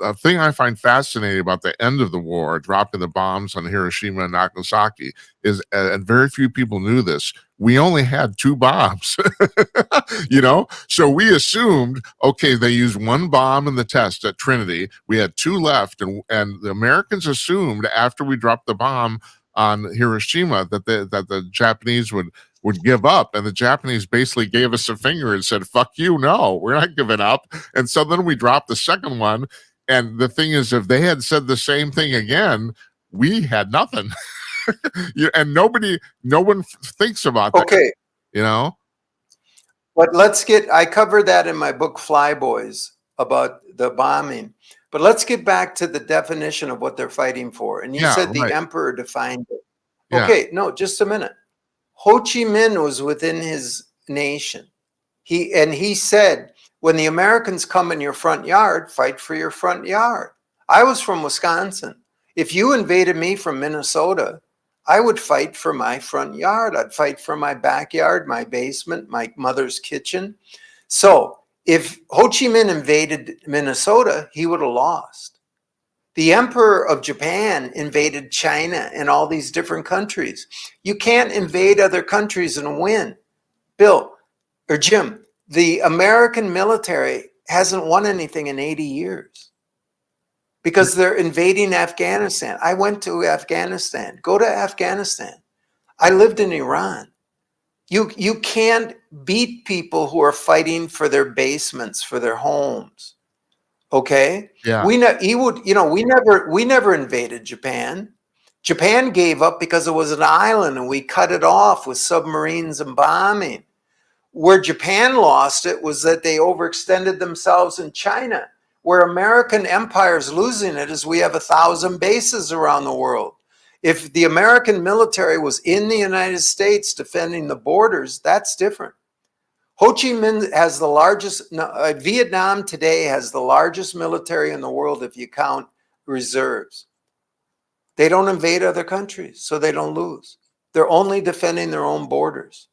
a thing I find fascinating about the end of the war, dropping the bombs on Hiroshima and Nagasaki, is, and very few people knew this, we only had 2 bombs, So we assumed, okay, they used 1 bomb in the test at Trinity. We had 2 left, and the Americans assumed after we dropped the bomb on Hiroshima that the Japanese would give up, and the Japanese basically gave us a finger and said, fuck you, no, we're not giving up. And so then we dropped the second one, and the thing is, if they had said the same thing again, we had nothing. And no one thinks about that. Okay. But I covered that in my book, Flyboys, about the bombing. But let's get back to the definition of what they're fighting for. And you Yeah, said the right. emperor defined it. Yeah, Okay, no, just a minute. Ho Chi Minh was within his nation. He said, when the Americans come in your front yard, fight for your front yard. I was from Wisconsin. If you invaded me from Minnesota, I would fight for my front yard. I'd fight for my backyard, my basement, my mother's kitchen. So if Ho Chi Minh invaded Minnesota, he would have lost. The emperor of Japan invaded China and all these different countries. You can't invade other countries and win. Bill or Jim, the American military hasn't won anything in 80 years because they're invading Afghanistan. I went to Afghanistan. Go to Afghanistan. I lived in Iran. You can't beat people who are fighting for their basements, for their homes. Okay? yeah, We never invaded Japan. Japan gave up because it was an island and we cut it off with submarines and bombing. Where Japan lost it was that they overextended themselves in China. Where American empire is losing it is we have 1,000 bases around the world. If the American military was in the United States defending the borders, that's different. Ho Chi Minh has the largest, Vietnam today has the largest military in the world if you count reserves. They don't invade other countries, so they don't lose. They're only defending their own borders.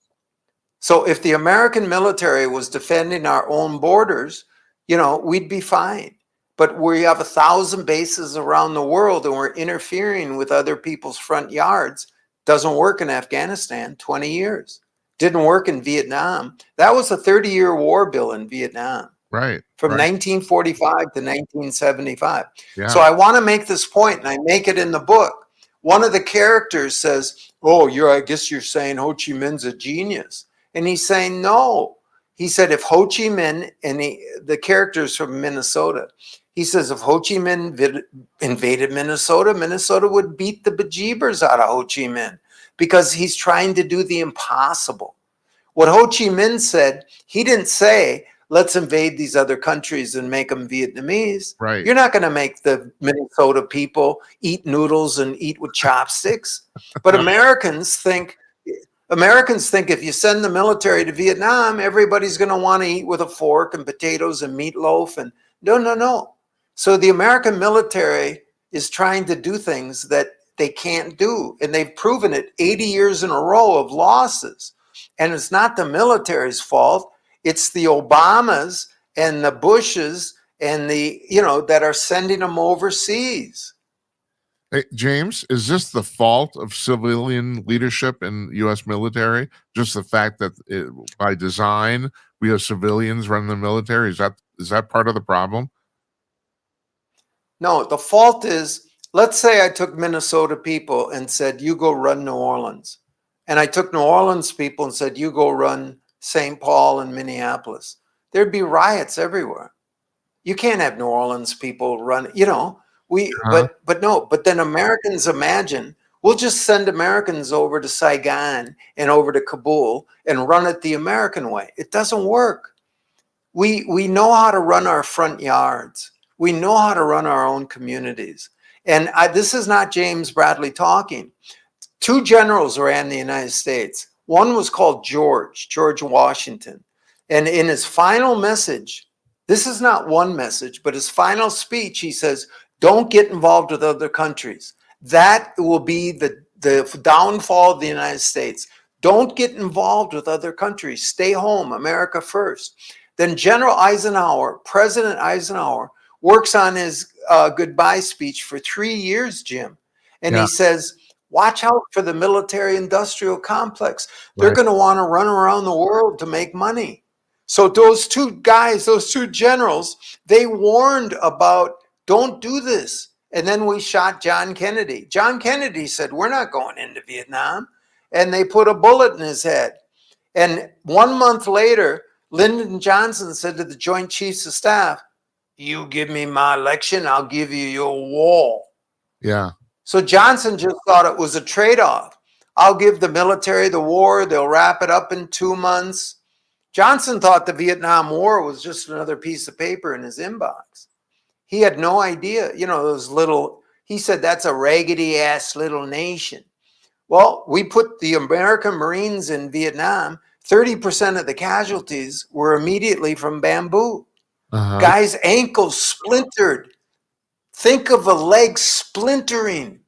So if the American military was defending our own borders, we'd be fine. But we have 1,000 bases around the world and we're interfering with other people's front yards. Doesn't work in Afghanistan, 20 years. Didn't work in Vietnam. That was a 30-year war, Bill, in Vietnam right, from right. 1945 to 1975. So Yeah, I want to make this point, and I make it in the book. One of the characters says, "Oh, I guess you're saying Ho Chi Minh's a genius." And he's saying, no. He said, if Ho Chi Minh, and the character's from Minnesota, he says, if Ho Chi Minh invaded Minnesota, Minnesota would beat the bejeebers out of Ho Chi Minh because he's trying to do the impossible. What Ho Chi Minh said, he didn't say, let's invade these other countries and make them Vietnamese. right. You're not going to make the Minnesota people eat noodles and eat with chopsticks. But Americans think if you send the military to Vietnam, everybody's going to want to eat with a fork and potatoes and meatloaf. And no. So the American military is trying to do things that they can't do. And they've proven it 80 years in a row of losses. And it's not the military's fault. It's the Obamas and the Bushes and that are sending them overseas. Hey, James, is this the fault of civilian leadership in U.S. military? Just the fact that by design we have civilians running the military? Is that part of the problem? No, the fault is, let's say I took Minnesota people and said, you go run New Orleans. And I took New Orleans people and said, you go run St. Paul and Minneapolis. There'd be riots everywhere. You can't have New Orleans people run, Huh? but then Americans imagine we'll just send Americans over to Saigon and over to Kabul and run it the American way. It doesn't work. We know how to run our front yards. We know how to run our own communities. And this is not James Bradley talking. 2 generals ran the United States. One was called George Washington. And in his final message, this is not one message, but his final speech, he says, don't get involved with other countries. That will be the downfall of the United States. Don't get involved with other countries. Stay home, America first. Then President Eisenhower, works on his goodbye speech for 3 years, Jim. And Yeah, he says, watch out for the military-industrial complex. They're right. going to want to run around the world to make money. So those 2 guys, those 2 generals, they warned about, don't do this. And then we shot John Kennedy. John Kennedy said, we're not going into Vietnam. And they put a bullet in his head. And 1 month later, Lyndon Johnson said to the Joint Chiefs of Staff, you give me my election, I'll give you your wall. Yeah, So Johnson just thought it was a trade-off. I'll give the military the war, they'll wrap it up in 2 months. Johnson thought the Vietnam War was just another piece of paper in his inbox. He had no idea, those little, he said, that's a raggedy ass little nation. Well, we put the American Marines in Vietnam. 30% of the casualties were immediately from bamboo. Uh-huh. Guys' ankles splintered. Think of a leg splintering,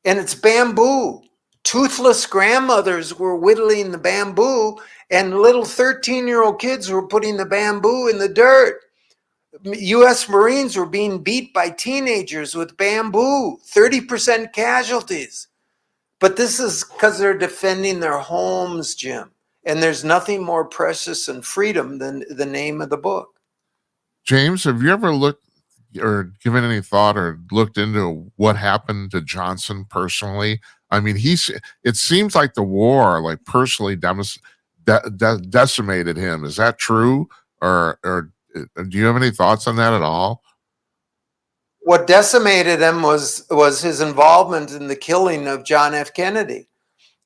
and it's bamboo. Toothless grandmothers were whittling the bamboo, and little 13-year-old kids were putting the bamboo in the dirt. U.S. Marines were being beat by teenagers with bamboo, 30% casualties. But this is because they're defending their homes, Jim. And there's nothing more precious and freedom than the name of the book. James, have you ever looked or given any thought or looked into what happened to Johnson personally? I mean, it seems like the war, like personally decimated him. Is that true? Or do you have any thoughts on that at all? What decimated him was his involvement in the killing of John F. Kennedy.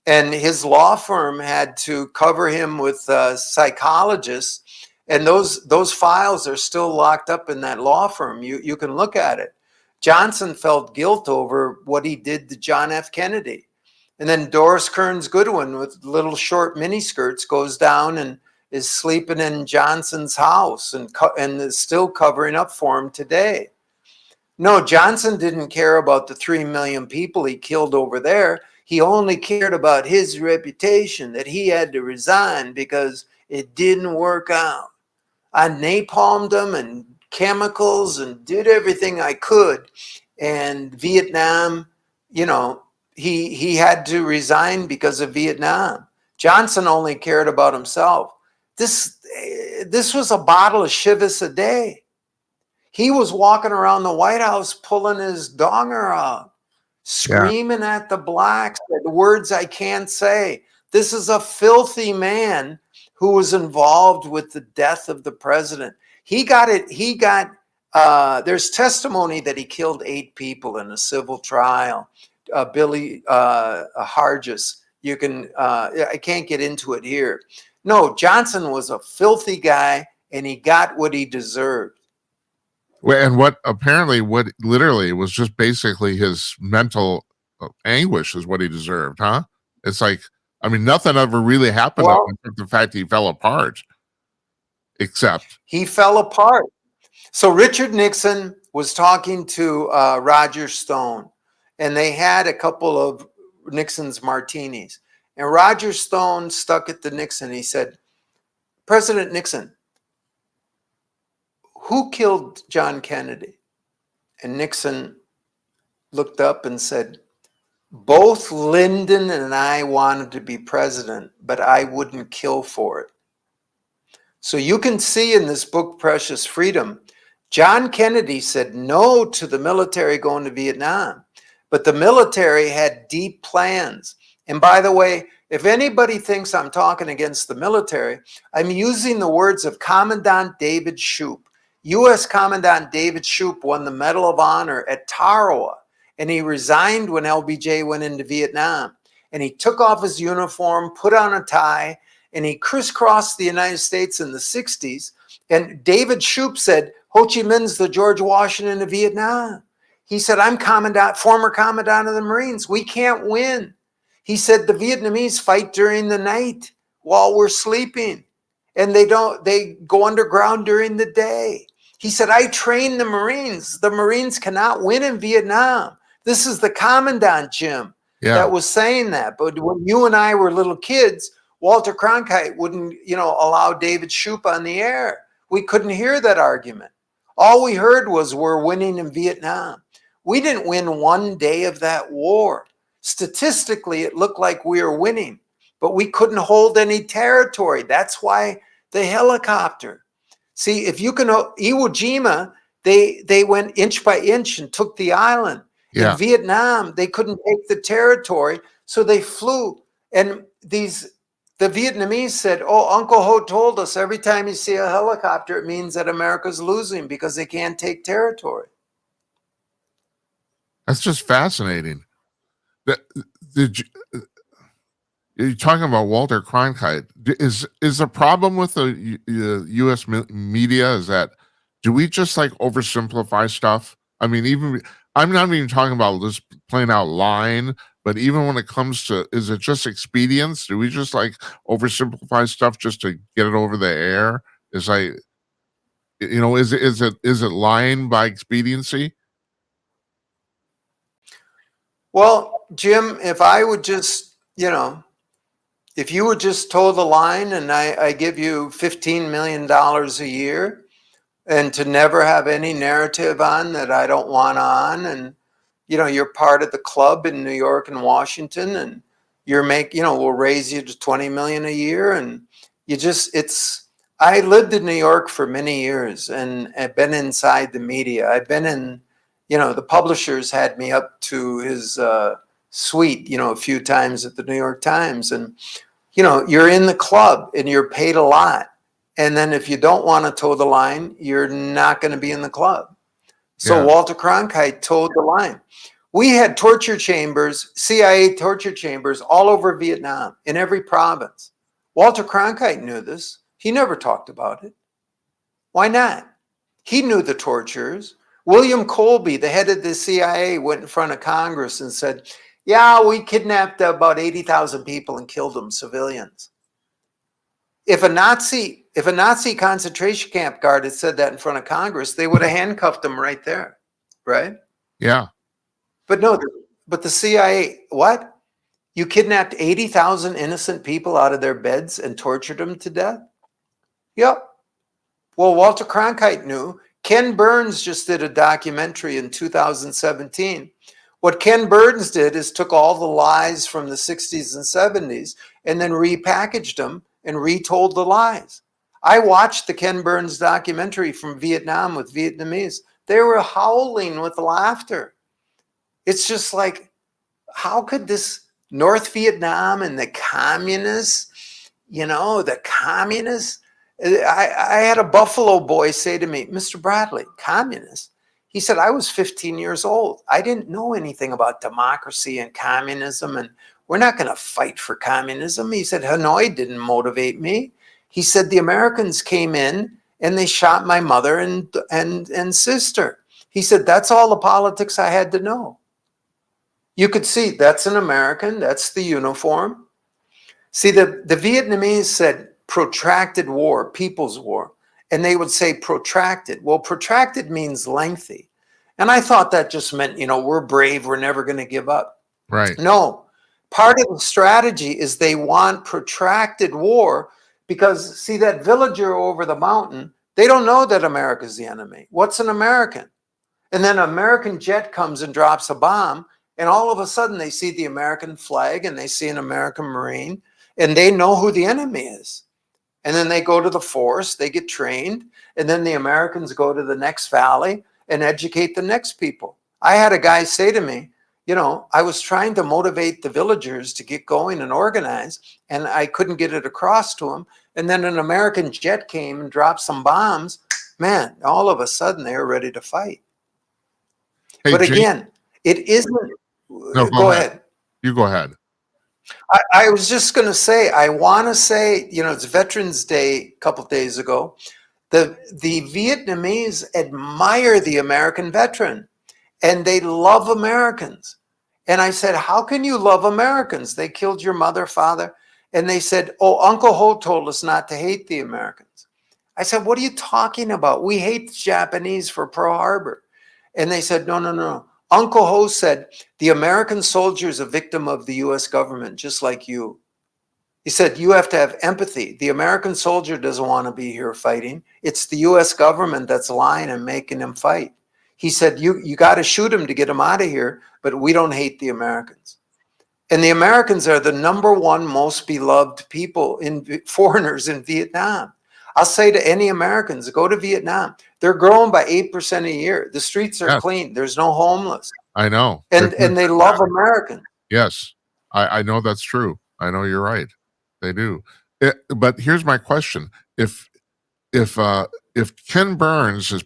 And his law firm had to cover him with psychologists. And those files are still locked up in that law firm. You can look at it. Johnson felt guilt over what he did to John F. Kennedy. And then Doris Kearns Goodwin with little short miniskirts goes down and is sleeping in Johnson's house and is still covering up for him today. No, Johnson didn't care about the 3 million people he killed over there. He only cared about his reputation, that he had to resign because it didn't work out. I napalmed them and chemicals and did everything I could. And Vietnam, he had to resign because of Vietnam. Johnson only cared about himself. This was a bottle of Chivas a day. He was walking around the White House pulling his donger out, screaming at the blacks, the words I can't say. This is a filthy man who was involved with the death of the president. There's testimony that he killed 8 people in a civil trial. Billy Hargis. I can't get into it here. No, Johnson was a filthy guy, and he got what he deserved. Well, and what literally was just basically his mental anguish is what he deserved, huh? It's like, I mean, nothing ever really happened except the fact he fell apart. Except he fell apart. So Richard Nixon was talking to Roger Stone, and they had a couple of Nixon's martinis. And Roger Stone stuck it to Nixon. He said, President Nixon, who killed John Kennedy? And Nixon looked up and said, both Lyndon and I wanted to be president, but I wouldn't kill for it. So you can see in this book, Precious Freedom, John Kennedy said no to the military going to Vietnam, but the military had deep plans. And by the way, if anybody thinks I'm talking against the military, I'm using the words of Commandant David Shoup. U.S. Commandant David Shoup won the Medal of Honor at Tarawa, and he resigned when LBJ went into Vietnam. And he took off his uniform, put on a tie, and he crisscrossed the United States in the 60s. And David Shoup said, Ho Chi Minh's the George Washington of Vietnam. He said, I'm former commandant of the Marines. We can't win. He said, the Vietnamese fight during the night while we're sleeping, and they go underground during the day. He said, I trained the Marines. The Marines cannot win in Vietnam. This is the commandant, Jim, that was saying that. But when you and I were little kids, Walter Cronkite wouldn't, allow David Shoup on the air. We couldn't hear that argument. All we heard was we're winning in Vietnam. We didn't win one day of that war. Statistically, it looked like we were winning, but we couldn't hold any territory. That's why the helicopter. See, if you can, Iwo Jima, they went inch by inch and took the island. Yeah. In Vietnam, they couldn't take the territory, so they flew. And the Vietnamese said, oh, Uncle Ho told us every time you see a helicopter, it means that America's losing because they can't take territory. That's just fascinating. You're talking about Walter Cronkite. Is the problem with the U.S. media is that do we just like oversimplify stuff? I mean, even I'm not even talking about just plain out lying, but even when it comes to, is it just expedience? Do we just like oversimplify stuff just to get it over the air? Is like, is it lying by expediency? Well, Jim, if I would just, if you would just toe the line and I give you $15 million a year and to never have any narrative on that I don't want on, and, you're part of the club in New York and Washington, and we'll raise you to 20 million a year. And I lived in New York for many years and I've been inside the media. I've been in, the publishers had me up to his suite, a few times at the New York Times. And, you're in the club and you're paid a lot. And then if you don't want to toe the line, you're not going to be in the club. So Yeah. Walter Cronkite toed the line. We had torture chambers, CIA torture chambers all over Vietnam in every province. Walter Cronkite knew this. He never talked about it. Why not? He knew the tortures. William Colby, the head of the CIA, went in front of Congress and said, yeah, we kidnapped about 80,000 people and killed them, civilians. If a Nazi concentration camp guard had said that in front of Congress, they would have handcuffed him right there, right? Yeah. But no, but the CIA, what? You kidnapped 80,000 innocent people out of their beds and tortured them to death? Yep. Well, Walter Cronkite knew. Ken Burns just did a documentary in 2017. What Ken Burns did is took all the lies from the 60s and 70s and then repackaged them and retold the lies. I watched the Ken Burns documentary from Vietnam with Vietnamese. They were howling with laughter. It's just like, how could this North Vietnam and the communists, I had a Buffalo boy say to me, Mr. Bradley, communist? He said, I was 15 years old. I didn't know anything about democracy and communism, and we're not going to fight for communism. He said, Hanoi didn't motivate me. He said, the Americans came in and they shot my mother and sister. He said, that's all the politics I had to know. You could see that's an American, that's the uniform. See, the Vietnamese said protracted war, people's war, and they would say protracted. Well, protracted means lengthy. And I thought that just meant, we're brave, we're never going to give up. Right. No, part of the strategy is they want protracted war because, see, that villager over the mountain, they don't know that America's the enemy. What's an American? And then an American jet comes and drops a bomb, and all of a sudden they see the American flag and they see an American Marine, and they know who the enemy is. And then they go to the force, they get trained, and then the Americans go to the next valley and educate the next people. I had a guy say to me, I was trying to motivate the villagers to get going and organize, and I couldn't get it across to them. And then an American jet came and dropped some bombs. Man, all of a sudden they were ready to fight. Hey, but Jake, again, it isn't. no, go ahead. You go ahead. I was just going to say, I want to say, it's Veterans Day a couple of days ago. The Vietnamese admire the American veteran and they love Americans. And I said, how can you love Americans? They killed your mother, father. And they said, oh, Uncle Ho told us not to hate the Americans. I said, what are you talking about? We hate the Japanese for Pearl Harbor. And they said, no. Uncle Ho said, the American soldier is a victim of the U.S. government, just like you. He said, you have to have empathy. The American soldier doesn't want to be here fighting. It's the U.S. government that's lying and making him fight. He said, you got to shoot him to get him out of here, but we don't hate the Americans. And the Americans are the #1 most beloved people foreigners in Vietnam. I'll say to any Americans, go to Vietnam. They're growing by 8% a year. The streets are clean. There's no homeless. I know. And they love Americans. Yes, I know that's true. I know you're right. They do. But here's my question: if Ken Burns is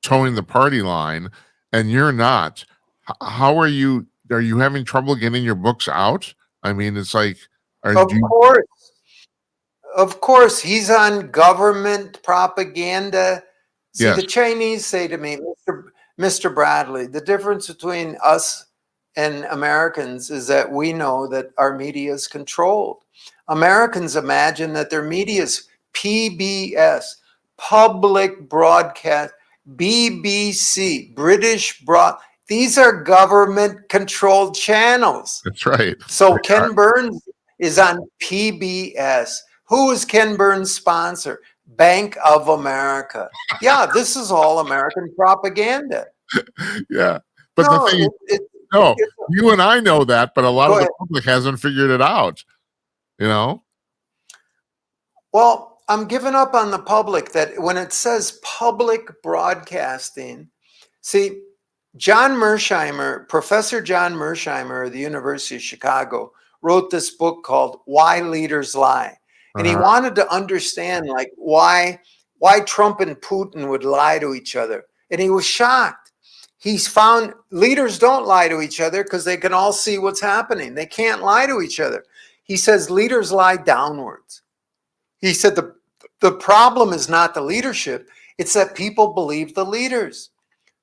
towing the party line and you're not, how are you? Are you having trouble getting your books out? I mean, it's like, Or Of do you, course. Of course, he's on government propaganda. See, yes, the Chinese say to me, Mr. Bradley, the difference between us and Americans is that we know that our media is controlled. Americans imagine that their media is PBS, public broadcast, BBC, British broad. These are government controlled channels. that's right. So Ken Burns is on PBS. Who is Ken Burns' sponsor? Bank of America. Yeah, this is all American propaganda. Yeah. But the No, thing, no, it, you and I know that, but a lot go of the ahead. public hasn't figured it out, you know? Well, I'm giving up on the public that when it says public broadcasting, see, Professor John Mersheimer of the University of Chicago wrote this book called Why Leaders Lie. And he Uh-huh. wanted to understand like why Trump and Putin would lie to each other. And he was shocked. He's found leaders don't lie to each other because they can all see what's happening. They can't lie to each other. He says leaders lie downwards. He said the problem is not the leadership, it's that people believe the leaders.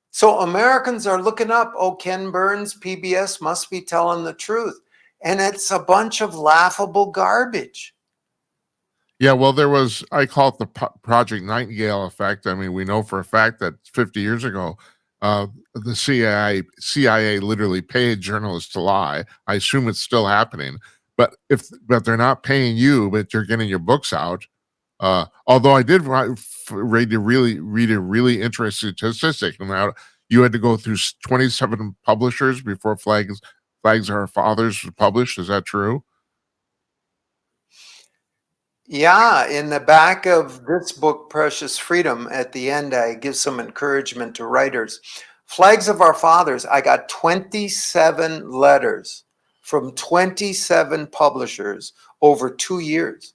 So Americans are looking up, oh, Ken Burns, PBS must be telling the truth. And it's a bunch of laughable garbage. Yeah, well, there was, I call it the Project Nightingale effect. I mean, we know for a fact that 50 years ago, the CIA literally paid journalists to lie. I assume it's still happening, but they're not paying you, but you're getting your books out. Although I did read a really interesting statistic. Now you had to go through 27 publishers before Flags of Our Fathers was published. Is that true? Yeah, in the back of this book, Precious Freedom, at the end, I give some encouragement to writers. Flags of Our Fathers, I got 27 letters from 27 publishers over 2 years.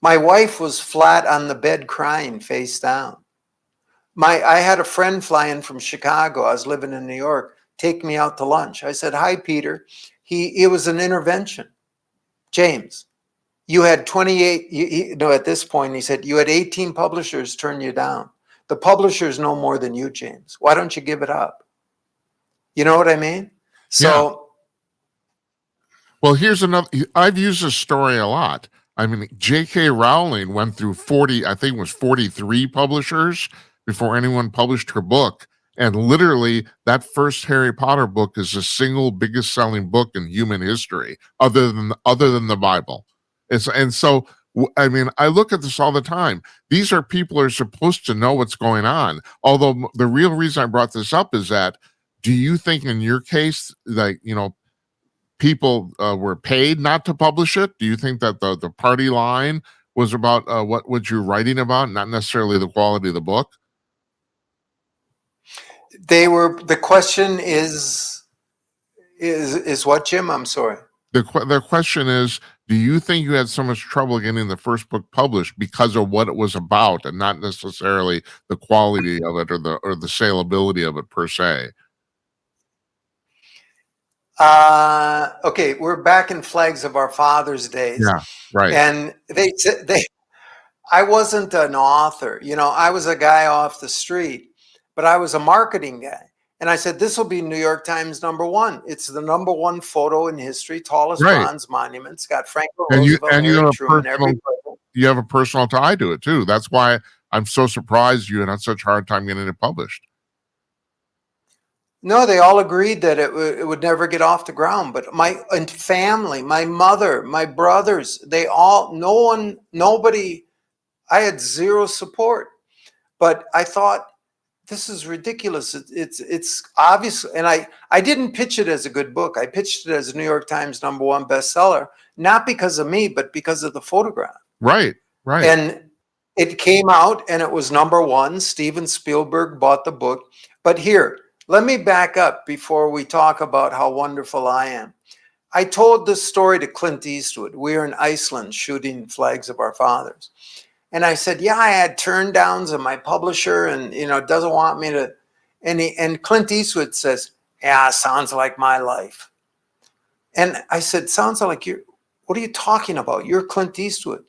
My wife was flat on the bed crying face down. I had a friend fly in from Chicago. I was living in New York, take me out to lunch. I said, "Hi, Peter." It was an intervention. "James, you had 28, at this point, he said, you had 18 publishers turn you down. The publishers know more than you, James. Why don't you give it up?" You know what I mean? Yeah. So, Well, here's another. I've used this story a lot. I mean, J.K. Rowling went through 40, I think it was 43 publishers before anyone published her book. And literally, that first Harry Potter book is the single biggest selling book in human history, other than the Bible. And so, I mean, I look at this all the time. These are people who are supposed to know what's going on. Although the real reason I brought this up is that, do you think in your case, like, people were paid not to publish it? Do you think that the party line was about what you're writing about, not necessarily the quality of the book? the question is what, Jim? I'm sorry. The question is, do you think you had so much trouble getting the first book published because of what it was about, and not necessarily the quality of it or the saleability of it per se? Okay, we're back in Flags of Our Fathers days. Yeah, right, And I wasn't an author. I was a guy off the street, but I was a marketing guy. And I said, this will be New York Times #1. It's the #1 photo in history, tallest right. bronze monument. It's got Franklin And you Roosevelt, and you Harry have a Truman, personal everybody. you have a personal tie to it too. That's why I'm so surprised you had such a hard time getting it published. No, they all agreed that it would never get off the ground. But my family, my mother, my brothers, nobody, I had zero support. But I thought, this is ridiculous. It's obvious, and I didn't pitch it as a good book. I pitched it as a New York Times #1 bestseller, not because of me, but because of the photograph. Right, right. And it came out, and it was #1. Steven Spielberg bought the book. But here, let me back up before we talk about how wonderful I am. I told this story to Clint Eastwood. We were in Iceland shooting Flags of Our Fathers. And I said, yeah, I had turn downs and my publisher and, doesn't want me to. And Clint Eastwood says, yeah, sounds like my life. And I said, sounds like what are you talking about? You're Clint Eastwood.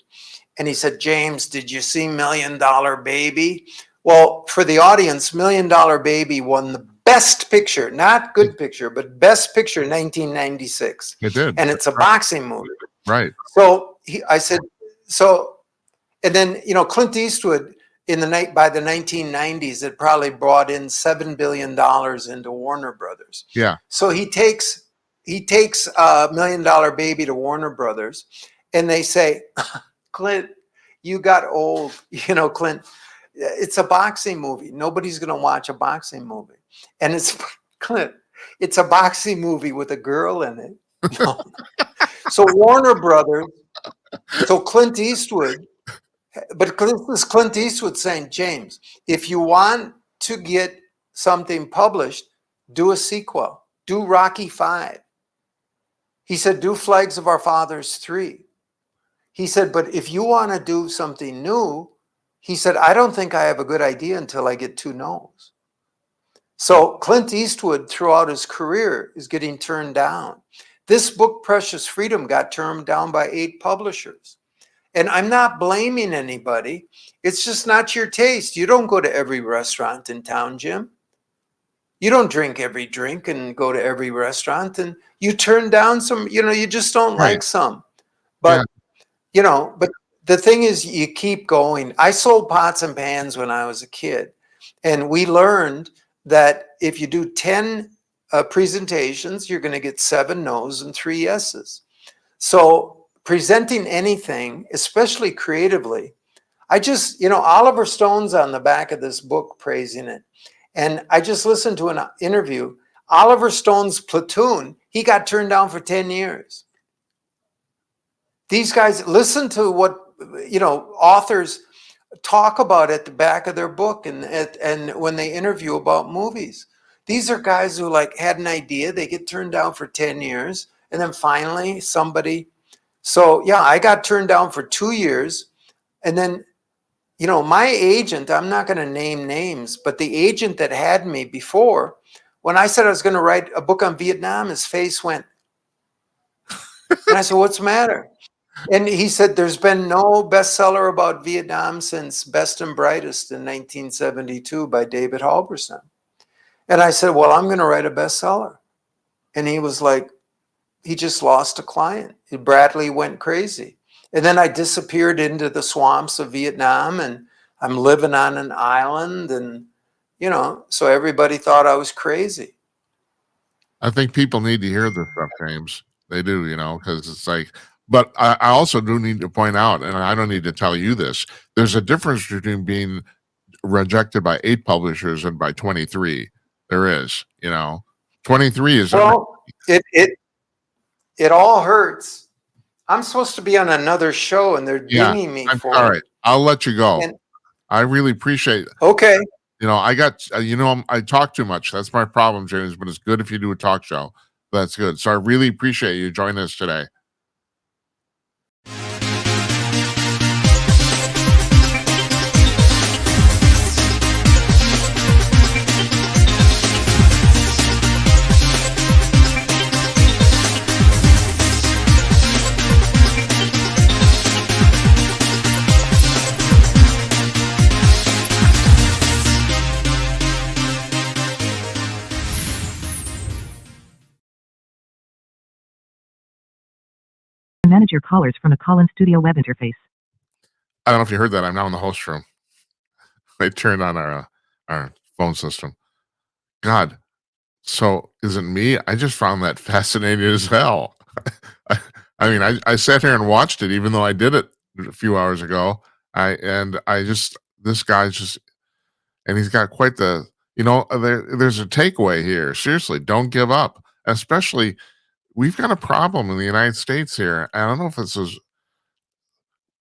And he said, James, did you see $1 Million Baby? Well, for the audience, $1 Million Baby won the best picture, not good picture, but best picture in 1996. It did. And it's a boxing movie. Right. So I said, so, and then, you know, Clint Eastwood in the night by the 1990s, it probably brought in $7 billion into Warner Brothers. Yeah. So he takes $1 Million Baby to Warner Brothers, and they say, Clint, you got old. You know, Clint, it's a boxing movie. Nobody's going to watch a boxing movie. And it's, Clint, it's a boxing movie with a girl in it. No. So Warner Brothers, so Clint Eastwood, but this is Clint Eastwood saying, James, if you want to get something published, do a sequel. Do Rocky V. He said, do Flags of Our Fathers 3. He said, but if you want to do something new, he said, I don't think I have a good idea until I get 2 no's. So Clint Eastwood, throughout his career, is getting turned down. This book, Precious Freedom, got turned down by 8 publishers. And I'm not blaming anybody. It's just not your taste. You don't go to every restaurant in town, Jim. You don't drink every drink and go to every restaurant. And you turn down some, you know, you just don't like some. But, you know, but the thing is, you keep going. I sold pots and pans when I was a kid. And we learned that if you do 10 presentations, you're going to get 7 no's and 3 yeses. So presenting anything, especially creatively, I just, you know, Oliver Stone's on the back of this book praising it. And I just listened to an interview. Oliver Stone's Platoon, he got turned down for 10 years. These guys, listen to what, you know, authors talk about at the back of their book and when they interview about movies. These are guys who like had an idea, they get turned down for 10 years, and then finally somebody. So yeah, I got turned down for 2 years. And then, you know, my agent, I'm not going to name names, but the agent that had me before, when I said I was going to write a book on Vietnam, his face went. And I said, what's the matter? And he said, there's been no bestseller about Vietnam since Best and Brightest in 1972 by David Halberstam. And I said, well, I'm going to write a bestseller. And he was like, he just lost a client. Bradley went crazy. And then I disappeared into the swamps of Vietnam, and I'm living on an island. And, you know, so everybody thought I was crazy. I think people need to hear this stuff, James. They do, you know, because it's like, but I also do need to point out, and I don't need to tell you this, there's a difference between being rejected by 8 publishers and by 23. There is, you know, 23 is. Well, it all hurts. I'm supposed to be on another show, and they're dinging me for it. All right, I'll let you go. And, I really appreciate it. Okay. You know, I got, you know, I talk too much. That's my problem, James, but it's good if you do a talk show. That's good. So I really appreciate you joining us today. Manage your callers from the call-in studio web interface. I don't know if you heard that. I'm now in the host room. They turned on our phone system. God, so is it me? I just found that fascinating as hell. I mean, I sat here and watched it, even though I did it a few hours ago. This guy's just, and he's got quite the, you know, there's a takeaway here. Seriously, don't give up. Especially, we've got a problem in the United States here. I don't know if this is,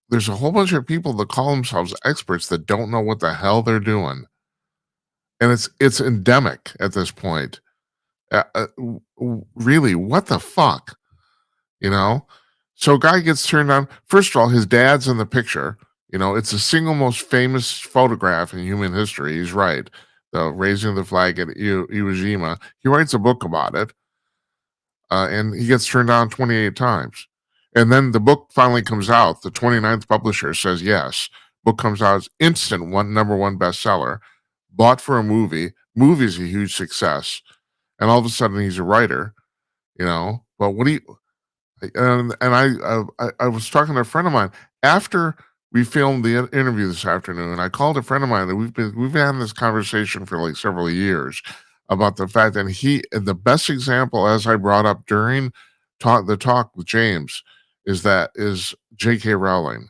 there's a whole bunch of people that call themselves experts that don't know what the hell they're doing. And it's endemic at this point. Really, what the fuck? You know? So guy gets turned on. First of all, his dad's in the picture. You know, it's the single most famous photograph in human history. He's right. The raising of the flag at Iwo Jima. He writes a book about it. And he gets turned down 28 times. And then the book finally comes out. The 29th publisher says yes. Book comes out, it's instant number one bestseller. Bought for a movie. Movie's a huge success. And all of a sudden he's a writer, But what do you I was talking to a friend of mine after we filmed the interview this afternoon. I called a friend of mine that we've been having this conversation for like several years about the fact that the best example, as I brought up during the talk with James, is J.K. Rowling.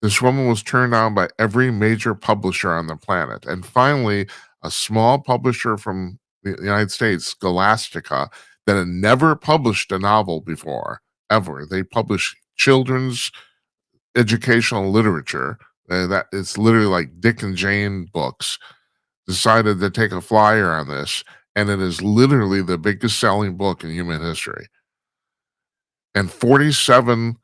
This woman was turned down by every major publisher on the planet, and finally, a small publisher from the United States, Scholastica, that had never published a novel before, ever. They publish children's educational literature. That it's literally like Dick and Jane books. Decided to take a flyer on this, and it is literally the biggest selling book in human history. And 47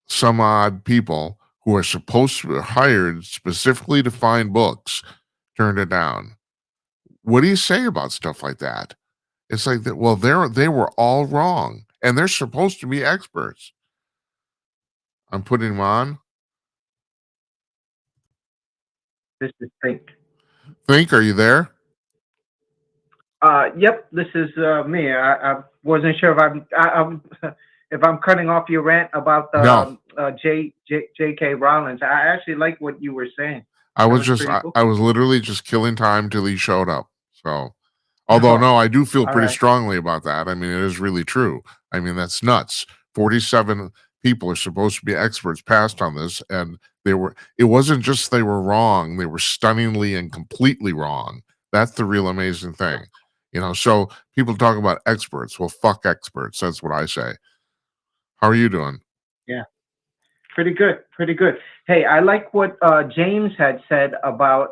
some odd people who are supposed to be hired specifically to find books turned it down. What do you say about stuff like that? It's like that. Well, they were all wrong, and they're supposed to be experts. I'm putting them on. This is Think. Think, are you there? Yep, this is me. I wasn't sure if I'm cutting off your rant about the No. J.K. Rowling. I actually like what you were saying. I was was just pretty cool. I was literally just killing time till he showed up. So, although no, I do feel All pretty right. strongly about that. I mean, it is really true. I mean, that's nuts. 47 people are supposed to be experts passed on this, and it wasn't just they were wrong, they were stunningly and completely wrong. That's the real amazing thing. So people talk about experts. Well, fuck experts. That's what I say. How are you doing? Yeah, pretty good. Hey, I like what James had said about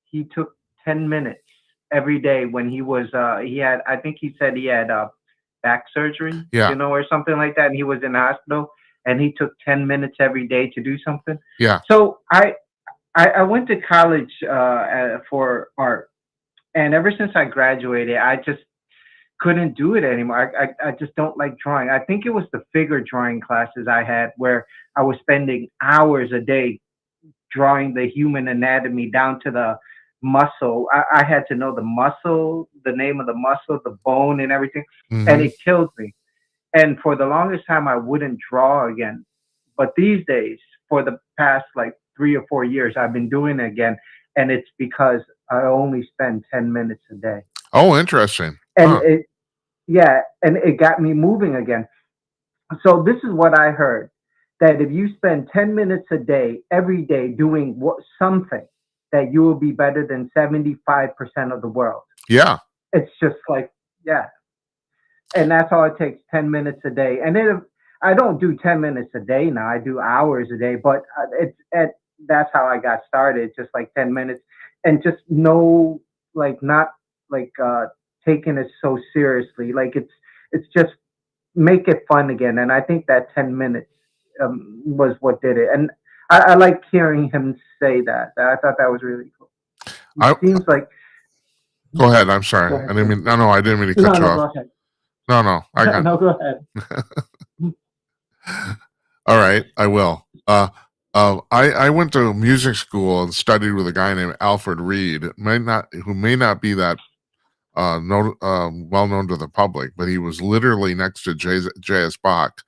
he took 10 minutes every day when he was I think he said he had back surgery, Yeah. or something like that, and he was in the hospital, and he took 10 minutes every day to do something. Yeah. So I went to college for art, and ever since I graduated, I just couldn't do it anymore. I just don't like drawing. I think it was the figure drawing classes I had where I was spending hours a day drawing the human anatomy down to the muscle. I had to know the muscle, the name of the muscle, the bone, and everything, and it killed me. And for the longest time, I wouldn't draw again. But these days, for the past like 3 or 4 years, I've been doing it again, and it's because I only spend 10 minutes a day. Oh, interesting. And Huh. it got me moving again. So this is what I heard, that if you spend 10 minutes a day, every day, doing something, that you will be better than 75% of the world. Yeah. It's just like, yeah. And that's all it takes, 10 minutes a day. And then I don't do 10 minutes a day now. I do hours a day, but that's how I got started, just like 10 minutes. And just not taking it so seriously. Like it's just make it fun again. And I think that 10 minutes was what did it. And I like hearing him say that. I thought that was really cool. It seems like. Go ahead. I'm sorry. Go ahead. I didn't mean to cut you off. Go ahead. No, I got. No, go ahead. All right, I will. I went to music school and studied with a guy named Alfred Reed. Who may not be that well known to the public, but he was literally next to J.S. Bach,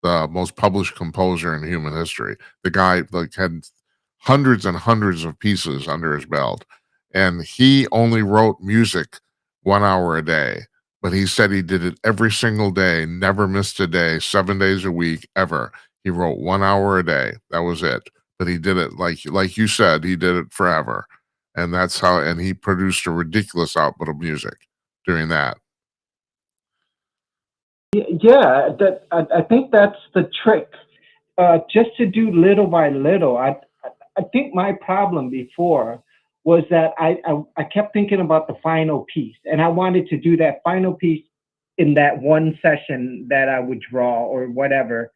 the most published composer in human history. The guy had hundreds and hundreds of pieces under his belt, and he only wrote music 1 hour a day. But he said he did it every single day, never missed a day, 7 days a week, ever. He wrote 1 hour a day. That was it. But he did it like you said, he did it forever. And that's how, and he produced a ridiculous output of music doing that. Yeah, I think that's the trick. Just to do little by little. I think my problem before was that I kept thinking about the final piece, and I wanted to do that final piece in that one session that I would draw or whatever,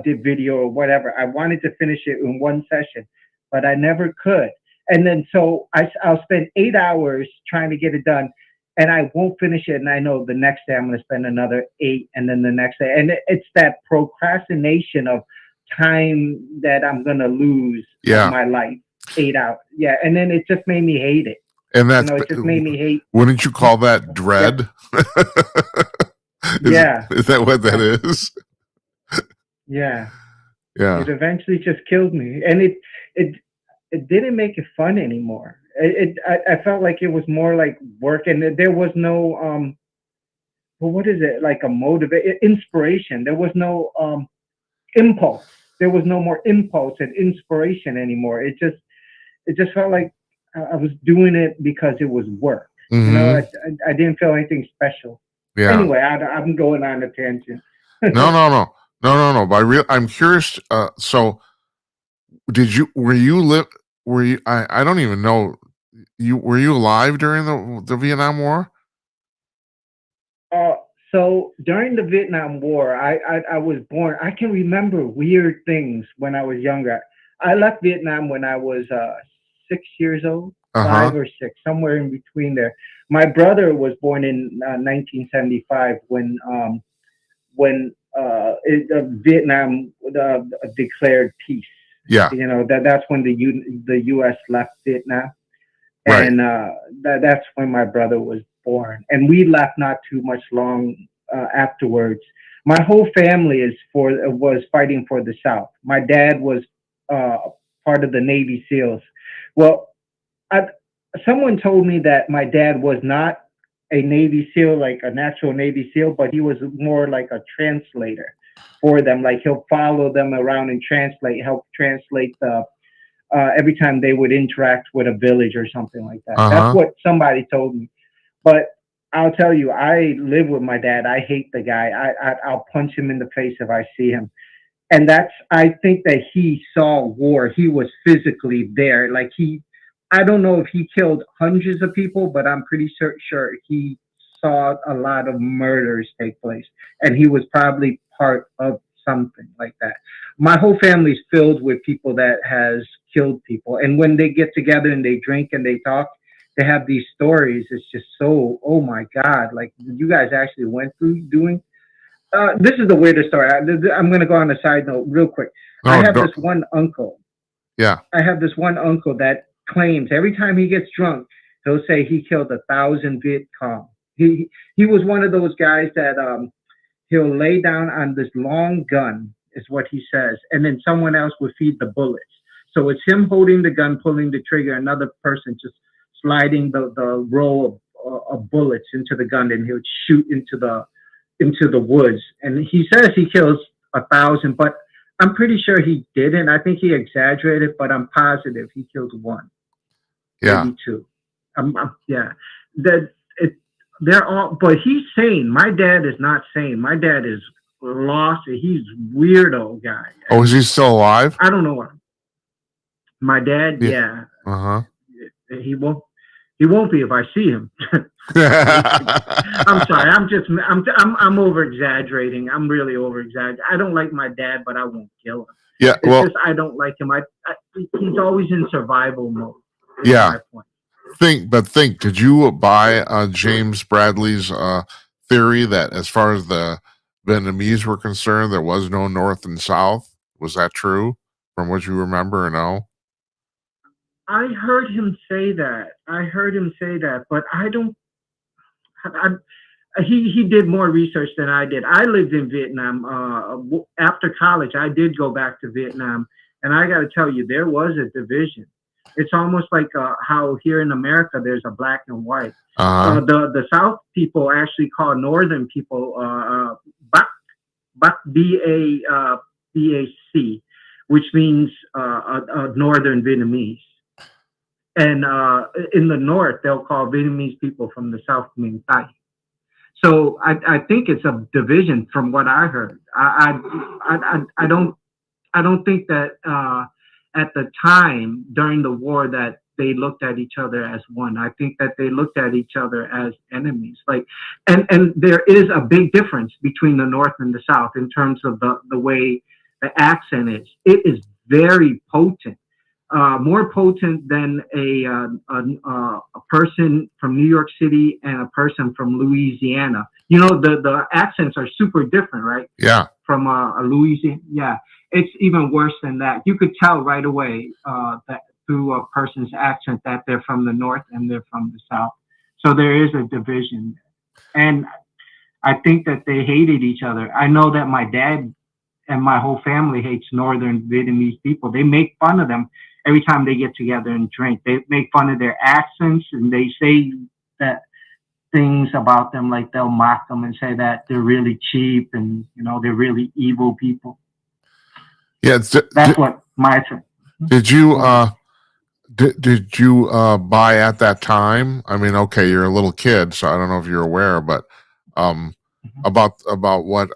did video or whatever. I wanted to finish it in one session, but I never could. And then so I'll spend 8 hours trying to get it done. and I won't finish it. And I know the next day I'm going to spend another 8, and then the next day. And it's that procrastination of time that I'm going to lose of Yeah. my life. 8 hours. Yeah. And then it just made me hate it. And that's, It just made me hate. wouldn't you call that dread? Yeah. Is that what that is? Yeah. Yeah. It eventually just killed me. And it didn't make it fun anymore. I felt like it was more like work, and there was no well, what is it, like a inspiration. There was no impulse. There was no more impulse and inspiration anymore. It just felt like I was doing it because it was work. I didn't feel anything special. Yeah. Anyway, I'm going on a tangent. No. But I'm curious. So, were you? I don't even know. Were you alive during the Vietnam War? So during the Vietnam War, I was born. I can remember weird things when I was younger. I left Vietnam when I was 6 years old, 5 or 6, somewhere in between there. My brother was born in 1975 when Vietnam declared peace. Yeah. That's when the U.S. left Vietnam, Right. and that's when my brother was born, and we left not too much long afterwards. My whole family was fighting for the South. My dad was part of the Navy SEALs. Well, someone told me that my dad was not a Navy SEAL, like a natural Navy SEAL, but he was more like a translator for them. Like he'll follow them around and help translate every time they would interact with a village or something like that. That's what somebody told me. But I'll tell you, I live with my dad. I hate the guy. I'll punch him in the face if I see him. And I think that he saw war. He was physically there. Like I don't know if he killed hundreds of people, but I'm pretty sure he saw a lot of murders take place. And he was probably part of something like that. My whole family's filled with people that has killed people. And when they get together and they drink and they talk, they have these stories. It's just so, oh my God, like you guys actually went through doing. This is the weirdest story. I'm going to go on a side note real quick. I have this one uncle. Yeah. I have this one uncle that claims every time he gets drunk, he'll say he killed 1,000 Viet Cong. He was one of those guys that he'll lay down on this long gun, is what he says, and then someone else would feed the bullets. So it's him holding the gun, pulling the trigger, another person just sliding the row of bullets into the gun, and he'll shoot into the woods. And he says he kills 1,000, but I'm pretty sure he didn't. I think he exaggerated, but I'm positive he killed 1, maybe 2. Yeah, they're all, but he's sane. My dad is not sane. My dad is lost. He's weirdo guy. Oh, is he still alive? I don't know what. My dad, yeah. He won't be if I see him. I'm sorry. I'm over exaggerating. I'm really over exaggerating. I don't like my dad, but I won't kill him. Yeah. It's just I don't like him. He's always in survival mode. Yeah. Think. Did you buy James Bradley's theory that as far as the Vietnamese were concerned, there was no North and South? Was that true from what you remember or no? I heard him say that. But I don't. He did more research than I did. I lived in Vietnam. After college, I did go back to Vietnam, and I got to tell you, there was a division. It's almost like how here in America there's a black and white. The South people actually call Northern people Bac, B-A-C, which means Northern Vietnamese. And in the North, they'll call Vietnamese people from the South Minh Thai. So I think it's a division from what I heard. I don't think that at the time during the war that they looked at each other as one. I think that they looked at each other as enemies. Like, and there is a big difference between the North and the South in terms of the way the accent is. It is very potent. more potent than a person from New York City and a person from Louisiana. You know, the accents are super different, right? Yeah. From a Louisiana, yeah, it's even worse than that. You could tell right away that through a person's accent that they're from the north and they're from the south. So there is a division, and I think that they hated each other. I know that my dad and my whole family hates Northern Vietnamese people. They make fun of them every time they get together and drink. They make fun of their accents, and they say that things about them, like they'll mock them and say that they're really cheap and they're really evil people. Yeah. That's what my thing. Did you did you buy at that time? I mean, okay, you're a little kid, so I don't know if you're aware, but um, about what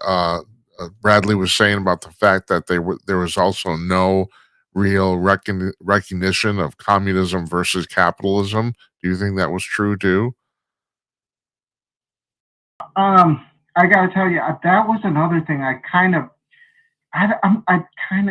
Bradley was saying about the fact that there was also no real recognition of communism versus capitalism. Do you think that was true too? I gotta tell you, that was another thing. I kind of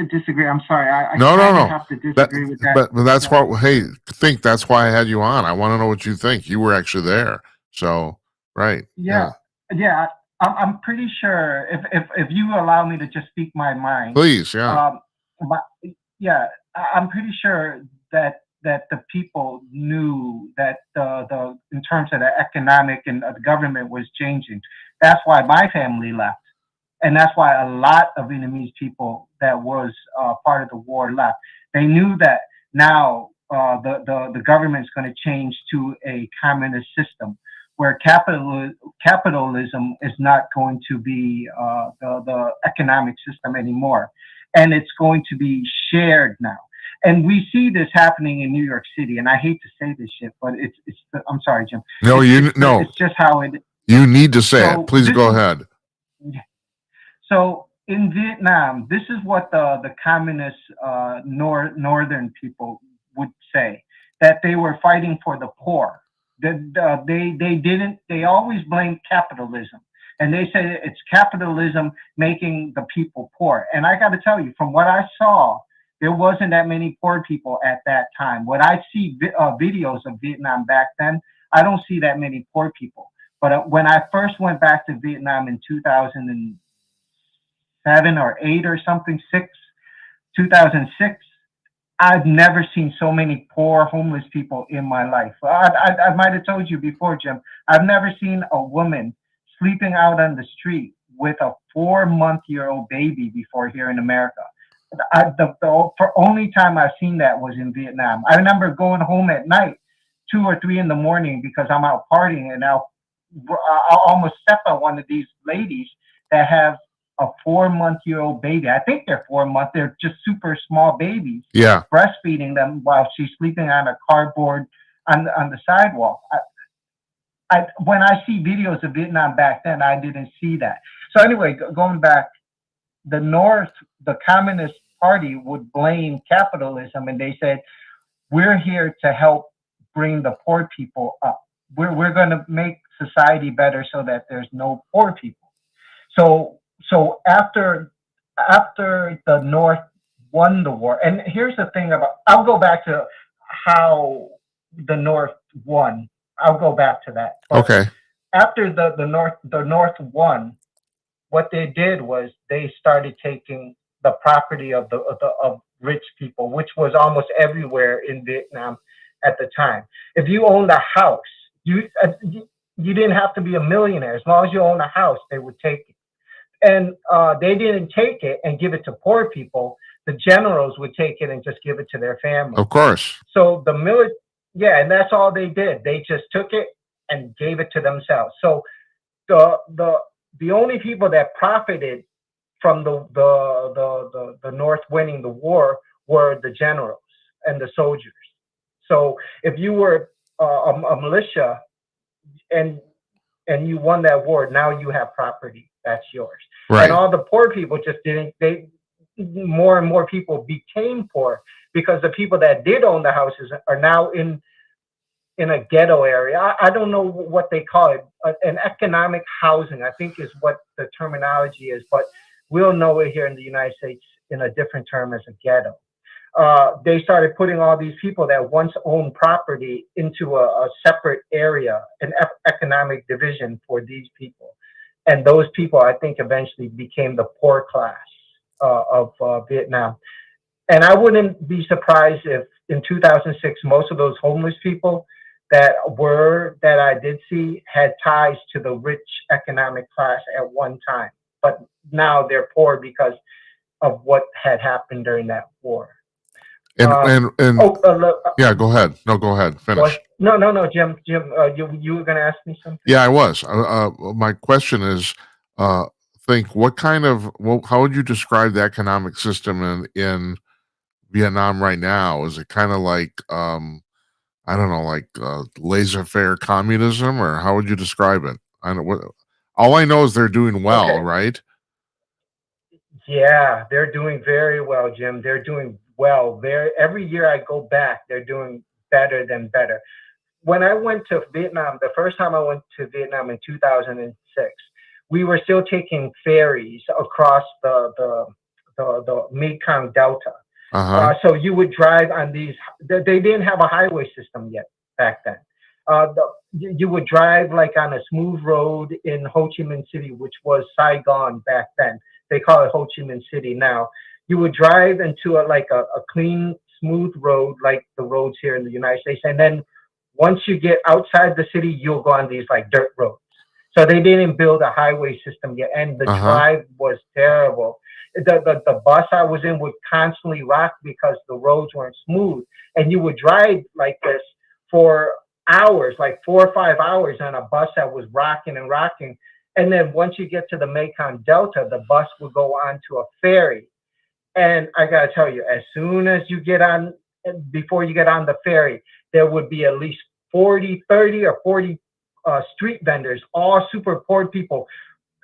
disagree. I'm sorry. I No, no, kind of no. have to That, disagree with that. but that's what. Hey, think that's why I had you on. I want to know what you think. You were actually there, so right. Yeah, yeah. I'm pretty sure if you allow me to just speak my mind, Please, yeah. but yeah, I'm pretty sure that the people knew that the in terms of the economic and the government was changing. That's why my family left, and that's why a lot of Vietnamese people that was part of the war left. They knew that now the government's going to change to a communist system where capitalism is not going to be the economic system anymore, and it's going to be shared now. And we see this happening in New York City. And I hate to say this shit, but it's. I'm sorry, Jim. No, no. It's just how it. You need to say it. Please go ahead. So in Vietnam, this is what the communist northern people would say, that they were fighting for the poor. They always blamed capitalism. And they say it's capitalism making the people poor. And I got to tell you, from what I saw, there wasn't that many poor people at that time. When I see videos of Vietnam back then, I don't see that many poor people. But when I first went back to Vietnam in 2007 or 8 or something, 2006, I've never seen so many poor homeless people in my life. I might have told you before, Jim, I've never seen a woman sleeping out on the street with a 4-month-old baby before here in America. The only time I've seen that was in Vietnam. I remember going home at night, 2 or 3 in the morning, because I'm out partying, and I'll almost step on one of these ladies that have a 4-month-old baby. I think they're 4 months. They're just super small babies. Yeah. Breastfeeding them while she's sleeping on a cardboard on the sidewalk. When I see videos of Vietnam back then, I didn't see that. So anyway, going back, the North, the Communist Party would blame capitalism, and they said, we're here to help bring the poor people up. We're going to make society better so that there's no poor people. So after the North won the war, and here's the thing about, I'll go back to how the North won. I'll go back to that. But okay. After the North won, what they did was they started taking the property of rich people, which was almost everywhere in Vietnam at the time. If you owned a house, you didn't have to be a millionaire. As long as you owned a house, they would take it. And they didn't take it and give it to poor people. The generals would take it and just give it to their family. Of course. So the military, yeah, and that's all they did. They just took it and gave it to themselves. So the only people that profited from the North winning the war were the generals and the soldiers. So if you were a militia and you won that war, now you have property that's yours. Right. And all the poor people just didn't. More and more people became poor because the people that did own the houses are now in a ghetto area. I don't know what they call it, an economic housing, I think is what the terminology is, but we'll know it here in the United States in a different term as a ghetto. they started putting all these people that once owned property into a separate area, an economic division for these people. And those people, I think, eventually became the poor class of Vietnam. And I wouldn't be surprised if in 2006, most of those homeless people that I did see had ties to the rich economic class at one time. But now they're poor because of what had happened during that war. And Oh, yeah, go ahead. No, go ahead. Finish. no, Jim. You were going to ask me something? Yeah, I was. My question is, think what kind of how would you describe the economic system in Vietnam right now? Is it kind of like I don't know, like laissez-faire communism, or how would you describe it? I don't what. All I know is they're doing well, Okay. right? Yeah, they're doing very well, Jim. They're doing well. Every year I go back, they're doing better than better. When I went to Vietnam, the first time I went to Vietnam in 2006, we were still taking ferries across the Mekong Delta. So you would drive on these. They didn't have a highway system yet back then. You would drive like on a smooth road in Ho Chi Minh City, which was Saigon back then. They call it Ho Chi Minh City now. You would drive into a clean, smooth road like the roads here in the United States, and then once you get outside the city, you'll go on these like dirt roads. So they didn't build a highway system yet, and the drive was terrible. The bus I was in would constantly rock because the roads weren't smooth, and you would drive like this for hours, like 4 or 5 hours on a bus that was rocking and rocking. And then once you get to the Mekong Delta, the bus would go onto a ferry. And I gotta tell you, as soon as you get on, before you get on the ferry, there would be at least 30 or 40 street vendors, all super poor people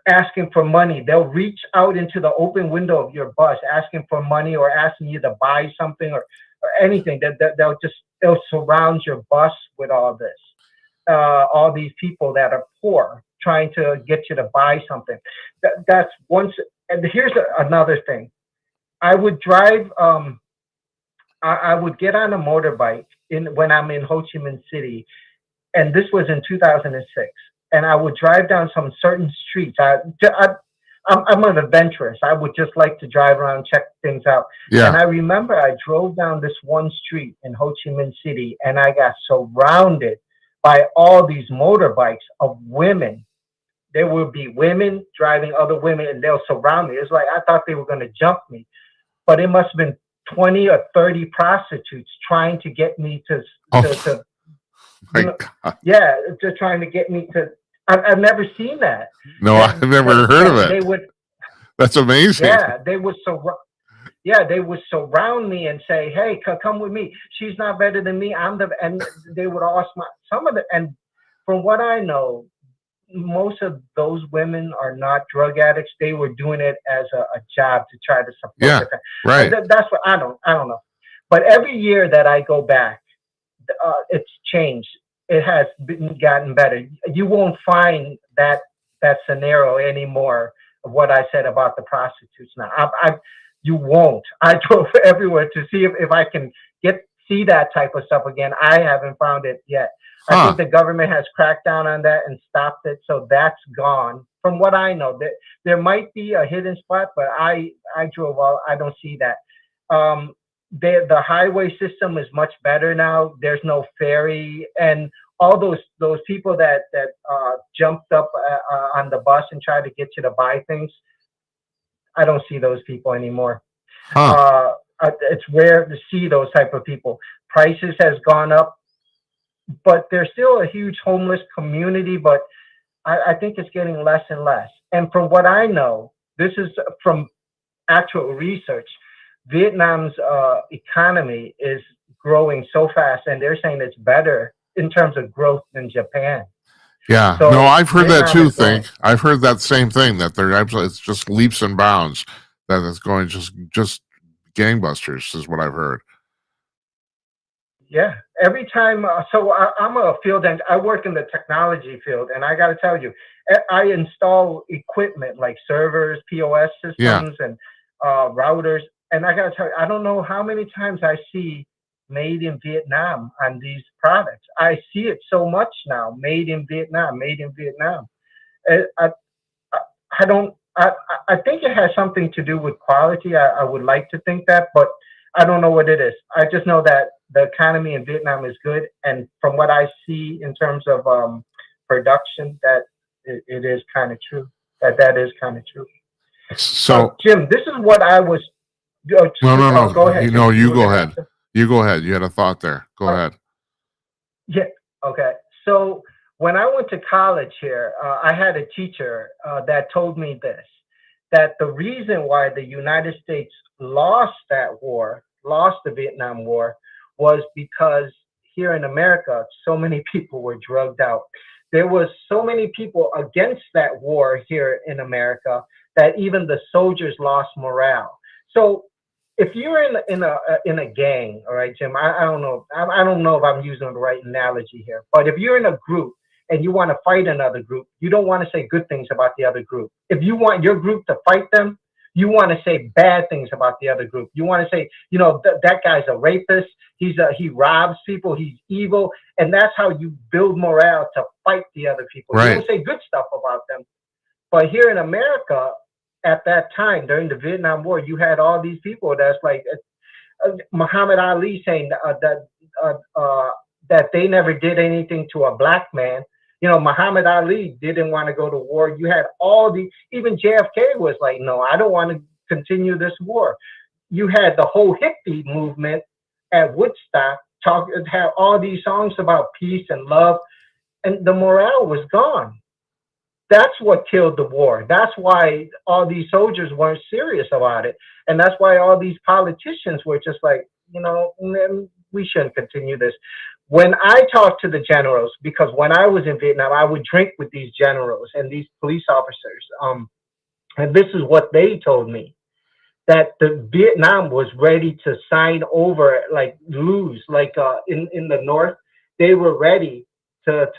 asking for money. They'll reach out into the open window of your bus asking for money or asking you to buy something or anything. They'll surround your bus with all this. All these people that are poor trying to get you to buy something. That's once. And here's another thing. I would drive. I would get on a motorbike when I'm in Ho Chi Minh City, and this was in 2006. And I would drive down some certain streets. I'm an adventurous. I would just like to drive around, check things out. Yeah. And I remember I drove down this one street in Ho Chi Minh City, and I got surrounded by all these motorbikes of women. There would be women driving other women, and they'll surround me. It's like I thought they were going to jump me, but it must have been 20 or 30 prostitutes trying to get me to yeah, just trying to get me to. I've never seen that. No, I've never heard of it. They would. That's amazing. Yeah, they would surround me and say, "Hey, come with me. She's not better than me. And they would all smile. Some of the, and from what I know, most of those women are not drug addicts. They were doing it as a job to try to support their family. Right. That's what I don't know. But every year that I go back, it's changed. It has gotten better. You won't find that scenario anymore of what I said about the prostitutes now. You won't. I drove everywhere to see if I can see that type of stuff again. I haven't found it yet. I think the government has cracked down on that and stopped it, so that's gone. From what I know, there might be a hidden spot, but I drove all. I don't see that. The highway system is much better now. There's no ferry, and all those people that jumped up on the bus and tried to get you to buy things. I don't see those people anymore. It's rare to see those type of people. Prices has gone up, but there's still a huge homeless community, but I think it's getting less and less. And from what I know, this is from actual research, Vietnam's economy is growing so fast, and they're saying it's better in terms of growth than Japan. Yeah, so no, I've heard Vietnam that too. Going, I've heard that same thing, that they're absolutely, it's just leaps and bounds, that it's going just gangbusters is what I've heard. Yeah, every time. So I'm a field engineer. I work in the technology field, and I got to tell you, I install equipment like servers, POS systems, and routers. And I gotta tell you, I don't know how many times I see made in Vietnam on these products. I see it so much now, made in Vietnam, made in Vietnam. I, I, I don't. I think it has something to do with quality. I would like to think that, but I don't know what it is. I just know that the economy in Vietnam is good, and from what I see in terms of production, that it is kind of true. That is kind of true. So Jim, this is what I was. no. Go ahead, You Jim. know, You you were go going to ahead. answer. You go ahead. You had a thought there. Go Uh, ahead. Yeah. Okay. So when I went to college here, I had a teacher that told me this, that the reason why the United States lost that war, lost the Vietnam War, was because here in America, so many people were drugged out. There was so many people against that war here in America that even the soldiers lost morale. So if you're in a gang, all right, Jim, I don't know, I don't know if I'm using the right analogy here, but if you're in a group and you want to fight another group, you don't want to say good things about the other group. If you want your group to fight them, you want to say bad things about the other group. You want to say, that guy's a rapist. He robs people. He's evil, and that's how you build morale to fight the other people. You Right. don't say good stuff about them. But here in America, at that time during the Vietnam War, you had all these people that's like Muhammad Ali saying uh, uh, that they never did anything to a black man. Muhammad Ali didn't want to go to war. You had even JFK was like, no, I don't want to continue this war. You had the whole hippie movement at Woodstock had all these songs about peace and love, and the morale was gone. That's what killed the war. That's why all these soldiers weren't serious about it. And that's why all these politicians were just like, we shouldn't continue this. When I talked to the generals, because when I was in Vietnam, I would drink with these generals and these police officers. And this is what they told me, that the Vietnam was ready to sign over, like lose, like in the north, they were ready to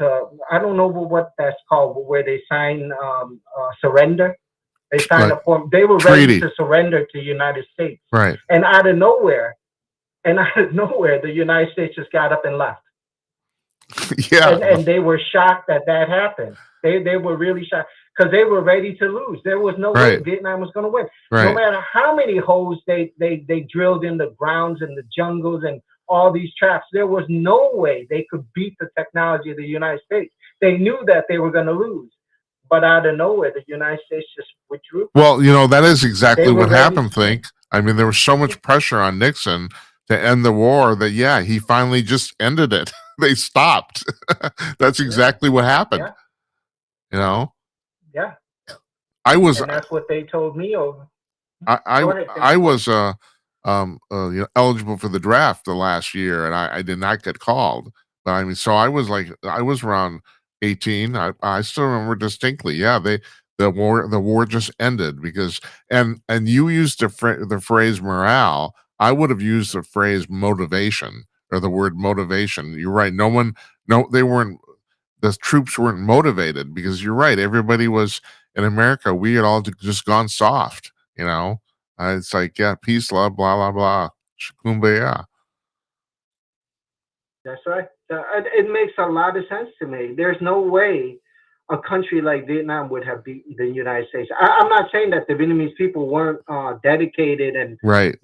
I don't know what that's called, but where they sign surrender. They signed Like a form. They were ready treaty. to surrender to the United States, Right. and out of nowhere, the United States just got up and left, Yeah. and they were shocked that that happened. They were really shocked because they were ready to lose. There was no way Right. Vietnam was going to win. No Right. matter how many holes they drilled in the grounds and the jungles and all these traps, there was no way they could beat the technology of the United States. They knew that they were going to lose, but out of nowhere, the United States just withdrew. Well, that is They exactly were what ready happened, to win. Think. I mean, there was so much pressure on Nixon to end the war that, yeah, he finally just ended it. They stopped. That's Yeah, exactly what happened. yeah, You know, yeah, I was, and that's what they told me. Over. I, Go I, ahead, Tim. I was, eligible for the draft the last year, and I did not get called. But I mean, so I was around 18. I still remember distinctly. Yeah, the war just ended because, and you used the phrase morale. I would have used the phrase motivation or the word motivation. You're right. No, they weren't. The troops weren't motivated because you're right. Everybody was in America. We had all just gone soft. You know, it's like, yeah, peace, love, blah blah blah, kumbaya. That's right. It makes a lot of sense to me. There's no way a country like Vietnam would have beaten the United States. I'm not saying that the Vietnamese people weren't dedicated and Right.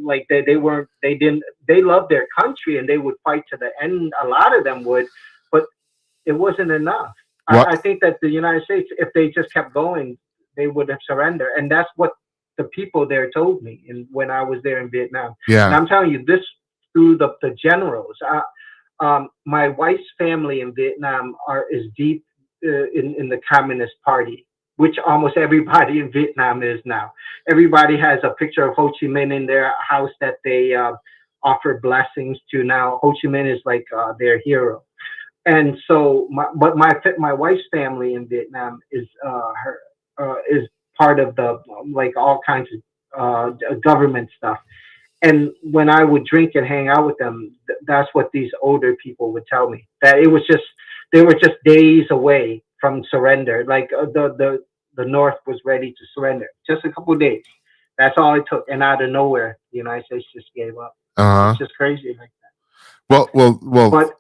like they weren't. They didn't. They loved their country and they would fight to the end. A lot of them would, but it wasn't enough. What? I think that the United States, if they just kept going, they would have surrendered, and that's what the people there told me. And when I was there in Vietnam, and Yeah. I'm telling you this through the generals. My wife's family in Vietnam is deep in the Communist Party, which almost everybody in Vietnam is now. Everybody has a picture of Ho Chi Minh in their house that they offer blessings to. Now Ho Chi Minh is like their hero. And so, my wife's family in Vietnam is part of the like all kinds of government stuff. And when I would drink and hang out with them, that's what these older people would tell me, that it was just they were just days away from surrender. Like the North was ready to surrender, just a couple of days. That's all it took. And out of nowhere, the United States just gave up. Uh-huh. It's just crazy like that. Well. But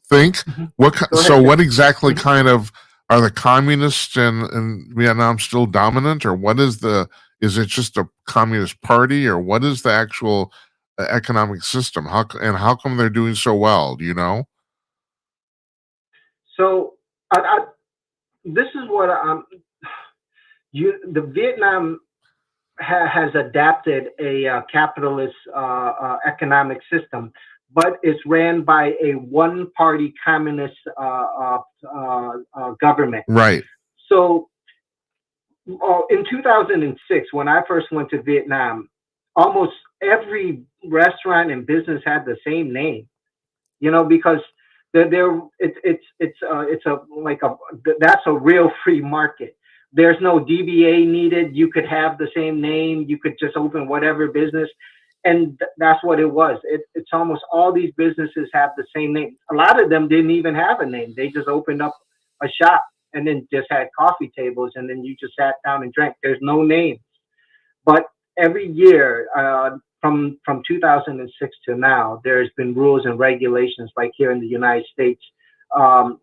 Think mhm. Go so ahead, Jim. what exactly Mhm. kind of are the communists in Vietnam still dominant, or what is it just a communist party, or what is the actual economic system? How come they're doing so well? Do you know? So this is what the Vietnam has adapted a capitalist economic system, but it's ran by a one-party communist government. Right. So in 2006, when I first went to Vietnam, almost every restaurant and business had the same name. Because it's a like a that's a real free market. There's no DBA needed. You could have the same name. You could just open whatever business, and that's what it was. It's almost all these businesses have the same name. A lot of them didn't even have a name. They just opened up a shop and then just had coffee tables, and then you just sat down and drank. There's no name. But every year, from 2006 to now, there's been rules and regulations, like here in the United States,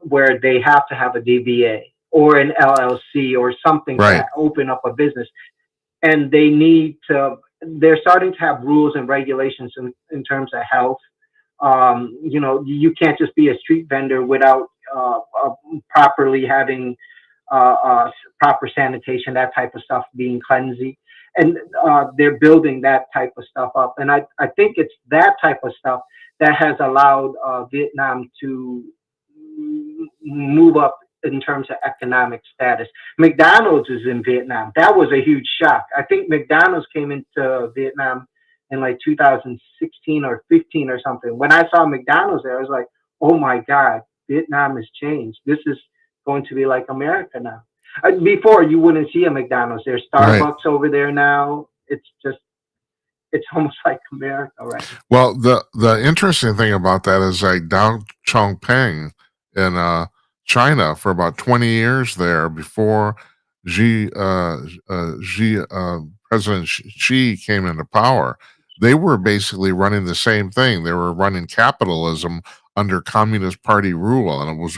where they have to have a DBA or an LLC or something Right. to open up a business, and they need to. They're starting to have rules and regulations in terms of health. You can't just be a street vendor without properly having proper sanitation, that type of stuff, being cleansy. And they're building that type of stuff up. And I think it's that type of stuff that has allowed Vietnam to move up in terms of economic status. McDonald's is in Vietnam. That was a huge shock. I think McDonald's came into Vietnam in like 2016 or 15 or something. When I saw McDonald's there, I was like, oh my God, Vietnam has changed. This is going to be like America now. Before, you wouldn't see a McDonald's. There's Right. Starbucks over there now. It's almost like America, right? Well, the interesting thing about that is like Deng Chongping in China for about 20 years there before Xi Xi President Xi came into power. They were basically running the same thing. They were running capitalism under Communist Party rule, and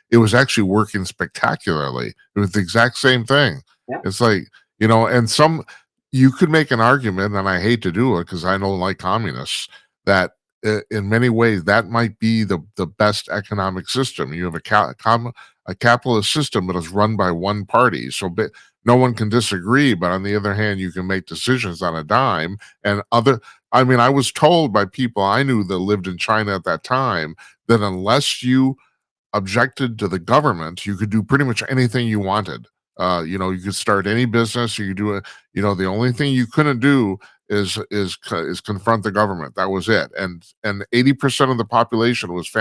it was actually working spectacularly. It was the exact same thing. Yeah. It's like, and you could make an argument, and I hate to do it because I don't like communists, that in many ways that might be the best economic system. You have a capitalist system that is run by one party, so no one can disagree. But on the other hand, you can make decisions on a dime. And I mean, I was told by people I knew that lived in China at that time that unless you objected to the government, you could do pretty much anything you wanted. You could start any business. You could do it. The only thing you couldn't do is confront the government. That was it. And 80% of the population was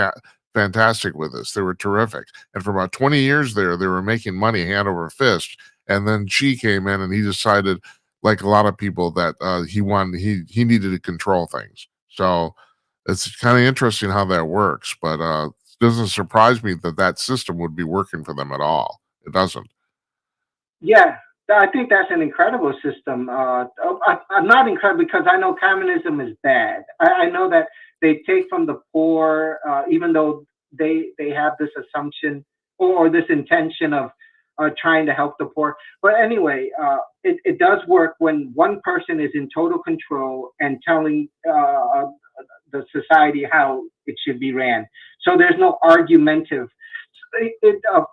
fantastic with this. They were terrific. And for about 20 years there, they were making money hand over fist. And then Xi came in and he decided, like a lot of people, that he needed to control things. So it's kind of interesting how that works, but it doesn't surprise me that system would be working for them at all. It doesn't. Yeah, I think that's an incredible system. I'm not incredible because I know communism is bad. I know that they take from the poor, even though they have this assumption or this intention of trying to help the poor. But anyway, it does work when one person is in total control and telling the society how it should be ran. So there's no argumentative.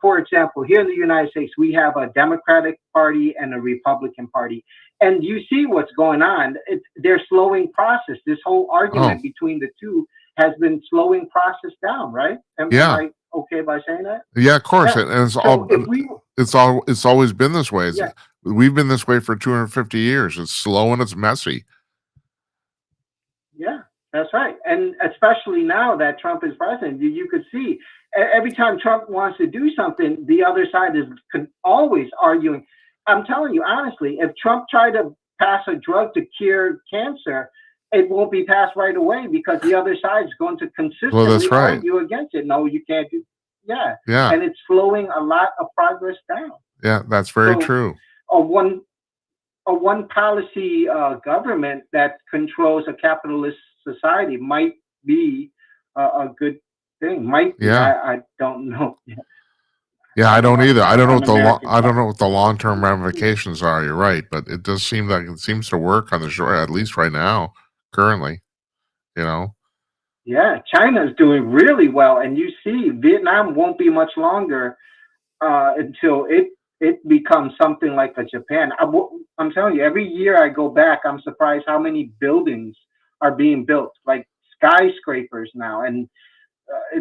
For example, here in the United States, we have a Democratic Party and a Republican Party, and you see what's going on. They're slowing process. This whole argument between the two has been slowing process down, right? Am Yeah. I okay by saying that? Yeah, of course. Yeah. And So if we, it's always been this way. yeah, We've been this way for 250 years. It's slow and it's messy. yeah, that's right. And especially now that Trump is president, you could see every time Trump wants to do something, the other side is always arguing. I'm telling you, honestly, if Trump tried to pass a drug to cure cancer, it won't be passed right away because the other side is going to consistently argue against it. No, you can't do. Yeah. Yeah. And it's slowing a lot of progress down. Yeah, that's very true. One a one policy government that controls a capitalist society might be a good thing. Might be. Yeah. I don't know. Yeah, I don't either. I don't know what I'm American. I don't know what the long term ramifications are. You're right, but it does seem like it seems to work on the short, at least right now, currently. You know. Yeah, China's doing really well, and you see, Vietnam won't be much longer until it becomes something like a Japan. I'm telling you, every year I go back, I'm surprised how many buildings are being built, like skyscrapers now, and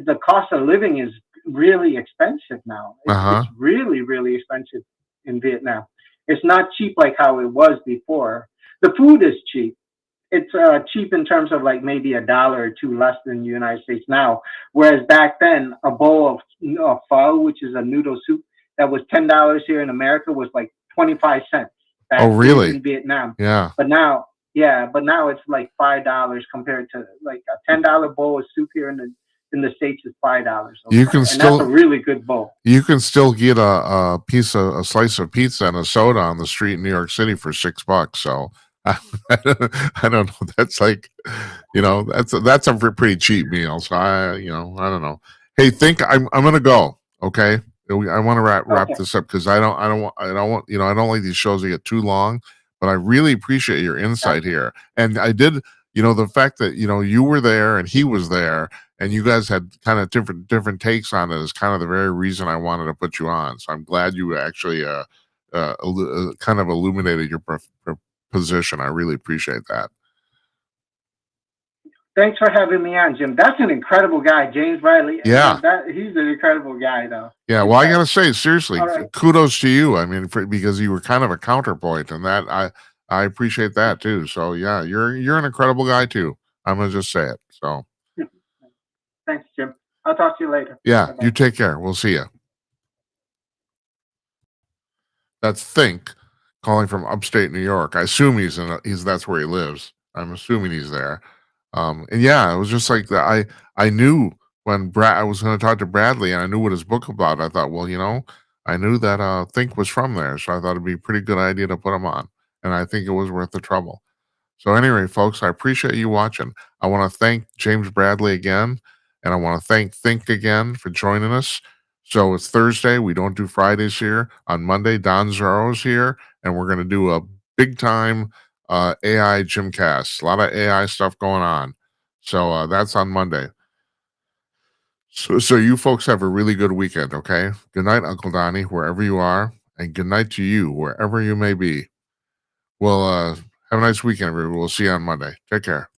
the cost of living is really expensive now. It's Uh-huh. really really expensive in Vietnam. It's not cheap like how it was before. The food is cheap. It's cheap in terms of like maybe $1 or two less than the United States now. Whereas back then, a bowl of pho, which is a noodle soup, that was $10 here in America was like 25 cents Oh, back really? in Vietnam. Yeah. But now, yeah, but now it's like $5 compared to like a $10 bowl of soup here in the States is $5 over You there, can and that's a still really good bowl. you can still get a slice of pizza and a soda on the street in New York City for $6. So I don't know. That's like, that's a pretty cheap meal. So I don't know. Hey, I'm gonna go. Okay, I want to wrap Okay, this up because I don't like these shows that get too long. But I really appreciate your insight here, and I did. The fact that you were there and he was there, and you guys had kind of different takes on it is kind of the very reason I wanted to put you on. So I'm glad you actually kind of illuminated your position. I really appreciate that. thanks for having me on, Jim. That's an incredible guy, James Bradley. Yeah. He's an incredible guy, though. Yeah, well, I gotta Incredible. say, seriously, All right. kudos to you. I mean, because you were kind of a counterpoint, and that I appreciate that too. So yeah, you're an incredible guy too. I'm gonna just say it. So Thanks, Jim. I'll talk to you later. yeah, Bye bye. you take care. We'll see you. That's Think calling from upstate New York. I assume he's that's where he lives. I'm assuming he's there. And yeah, it was just like that. I knew when I was going to talk to Bradley, and I knew what his book about. I thought, well, I knew that Think was from there, so I thought it'd be a pretty good idea to put him on, and I think it was worth the trouble. So anyway, folks, I appreciate you watching. I want to thank James Bradley again, and I want to thank Think again for joining us. So it's Thursday. We don't do Fridays here. On Monday, Don Zaro's here, and we're going to do a big time AI Gymcast. A lot of AI stuff going on. So that's on Monday. So you folks have a really good weekend, okay? Good night, Uncle Donnie, wherever you are, and good night to you, wherever you may be. Well, have a nice weekend, everybody. We'll see you on Monday. Take care.